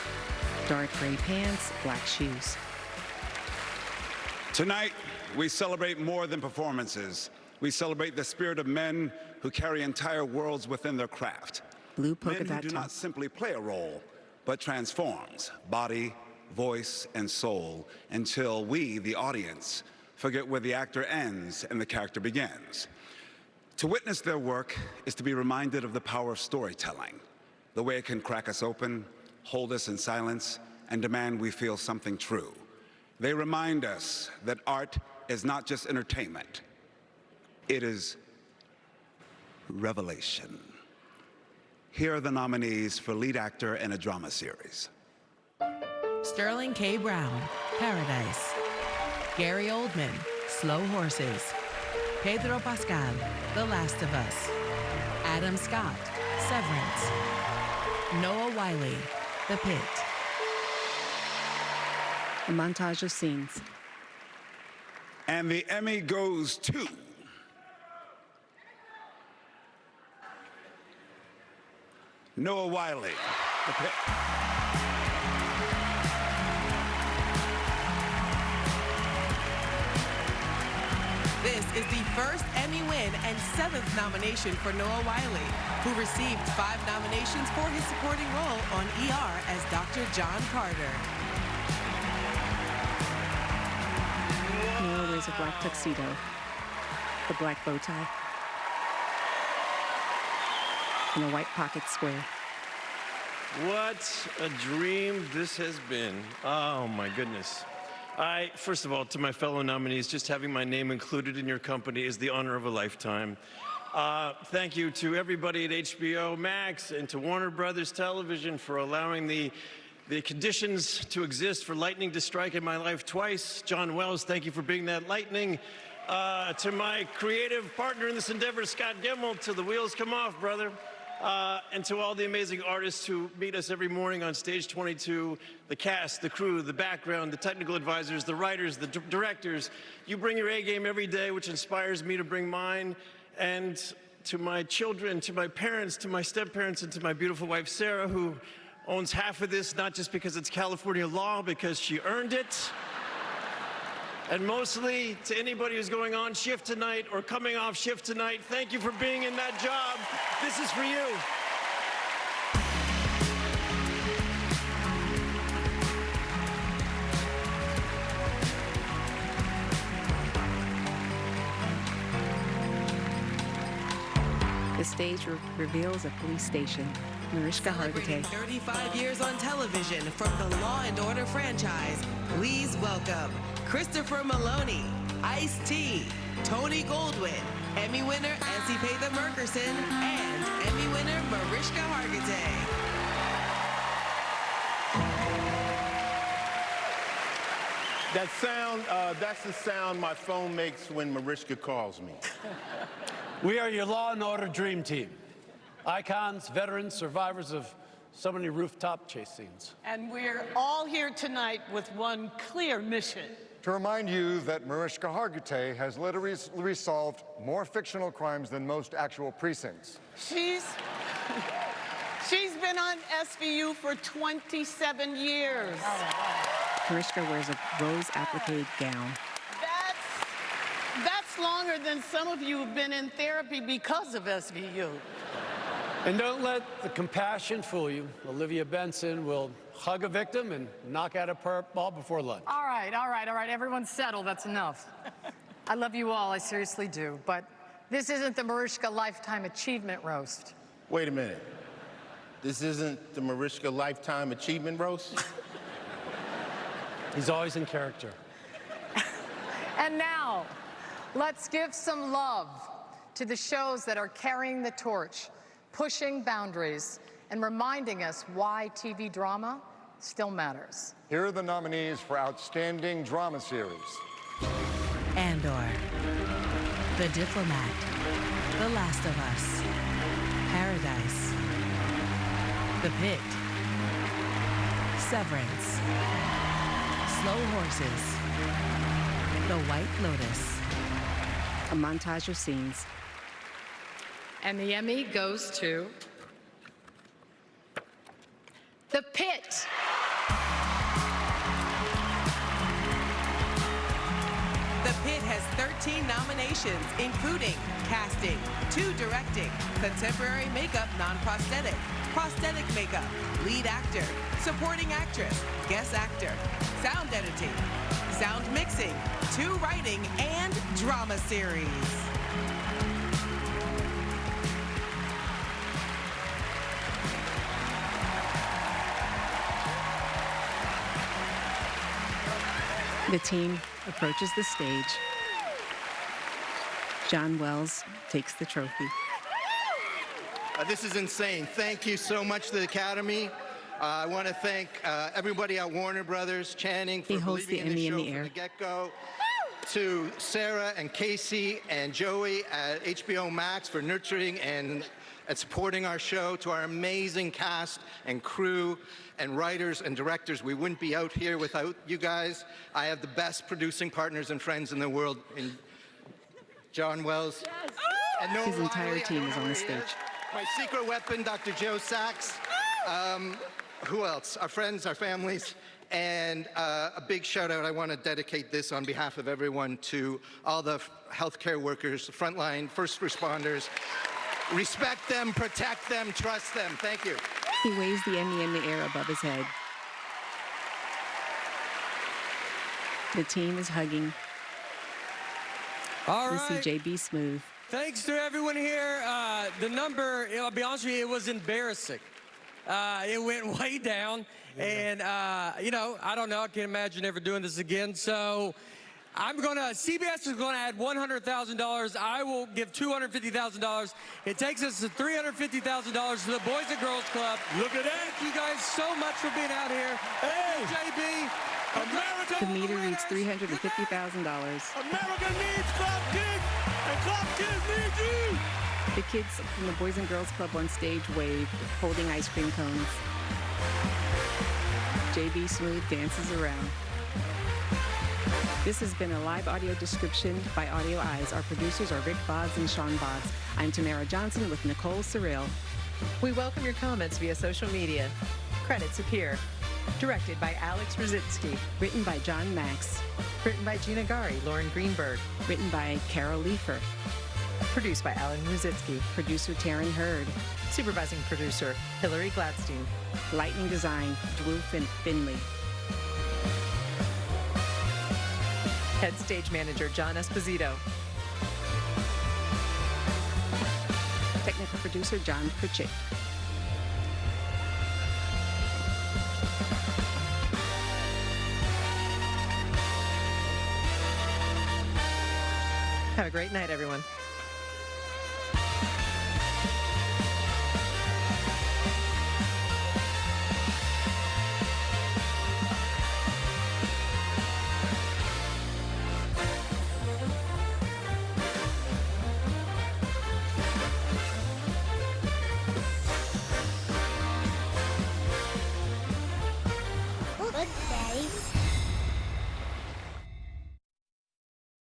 dark gray pants, black shoes. Tonight, we celebrate more than performances. We celebrate the spirit of men who carry entire worlds within their craft. Blue polka men who dot do top. not simply play a role, but transforms body, voice, and soul until we, the audience, forget where the actor ends and the character begins. To witness their work is to be reminded of the power of storytelling, the way it can crack us open, hold us in silence, and demand we feel something true. They remind us that art is not just entertainment, it is revelation. Here are the nominees for lead actor in a drama series. Sterling K. Brown, Paradise. Gary Oldman, Slow Horses. Pedro Pascal, The Last of Us. Adam Scott, Severance. Noah Wiley, The Pit. A montage of scenes. And the Emmy goes to... Noah Wiley, The Pit. This is the first Emmy win and 7th nomination for Noah Wiley, who received 5 nominations for his supporting role on ER as Dr. John Carter. Noah wears a black tuxedo, a black bow tie, and a white pocket square. What a dream this has been. Oh, my goodness. First of all, to my fellow nominees, just having my name included in your company is the honor of a lifetime. Thank you to everybody at HBO Max and to Warner Brothers Television for allowing the conditions to exist for lightning to strike in my life twice. John Wells, thank you for being that lightning. To my creative partner in this endeavor, Scott Gemmell, till the wheels come off, brother. And to all the amazing artists who meet us every morning on Stage 22, the cast, the crew, the background, the technical advisors, the writers, the directors. You bring your A game every day, which inspires me to bring mine. And to my children, to my parents, to my step-parents, and to my beautiful wife, Sarah, who owns half of this, not just because it's California law, because she earned it. And mostly to anybody who's going on shift tonight or coming off shift tonight, thank you for being in that job. This is for you. The stage reveals a police station. Mariska Hargitay. 35 years on television from the Law & Order franchise, please welcome Christopher Maloney, Ice-T, Tony Goldwyn, Emmy winner Essie Patha Murkerson, and Emmy winner Mariska Hargitay. That sound, that's the sound my phone makes when Mariska calls me. We are your Law & Order dream team. Icons, veterans, survivors of so many rooftop chase scenes. And we're all here tonight with one clear mission. To remind you that Mariska Hargitay has literally solved more fictional crimes than most actual precincts. She's been on SVU for 27 years. Mariska wears a rose applique gown. That's longer than some of you have been in therapy because of SVU. And don't let the compassion fool you. Olivia Benson will hug a victim and knock out a ball before lunch. All right, everyone settle, that's enough. I love you all, I seriously do, but this isn't the Mariska Lifetime Achievement Roast. Wait a minute. This isn't the Mariska Lifetime Achievement Roast? He's always in character. And now, let's give some love to the shows that are carrying the torch, pushing boundaries, and reminding us why TV drama still matters. Here are the nominees for Outstanding Drama Series. Andor, The Diplomat, The Last of Us, Paradise, The Pit, Severance, Slow Horses, The White Lotus. A montage of scenes. And the Emmy goes to The Pit. The Pit has 13 nominations, including casting, 2 directing, contemporary makeup non-prosthetic, prosthetic makeup, lead actor, supporting actress, guest actor, sound editing, sound mixing, 2 writing, and drama series. The team approaches the stage. John Wells takes the trophy. This is insane. Thank you so much to the Academy. I want to thank everybody at Warner Brothers, Channing, for believing in the show from the get-go. To Sarah and Casey and Joey at HBO Max for nurturing and supporting our show. To our amazing cast and crew and writers and directors. We wouldn't be out here without you guys. I have the best producing partners and friends in the world in John Wells. Yes. And Noah His entire Riley, team is on the stage. My secret weapon, Dr. Joe Sachs. Who else? Our friends, our families. And a big shout out, I want to dedicate this on behalf of everyone to all the healthcare workers, frontline, first responders. Respect them, protect them, trust them. Thank you. He waves the Emmy in the air above his head. The team is hugging. All we right. see JB Smooth. Thanks to everyone here. The number, I'll be honest with you, it was embarrassing. It went way down. And, you know, I don't know. I can't imagine ever doing this again. So CBS is going to add $100,000. I will give $250,000. It takes us to $350,000 to the Boys and Girls Club. Look at that. Thank you guys so much for being out here. Hey, JB. America. The meter reads $350,000. America needs Club Kids, and Club Kids need you. The kids from the Boys and Girls Club on stage wave, holding ice cream cones. JB Smooth dances around. This has been a live audio description by Audio Eyes. Our producers are Rick Boggs and Sean Boggs. I'm Tamara Johnson with Nicole Surreal. We welcome your comments via social media. Credits appear. Directed by Alex Rositsky. Written by John Max. Written by Gina Gari, Lauren Greenberg. Written by Carol Leifer. Produced by Alan Rositsky. Producer Taryn Hurd. Supervising producer Hillary Gladstein. Lighting design Drew Finley. Head stage manager John Esposito. Technical producer John Pritchett. Have a great night, everyone.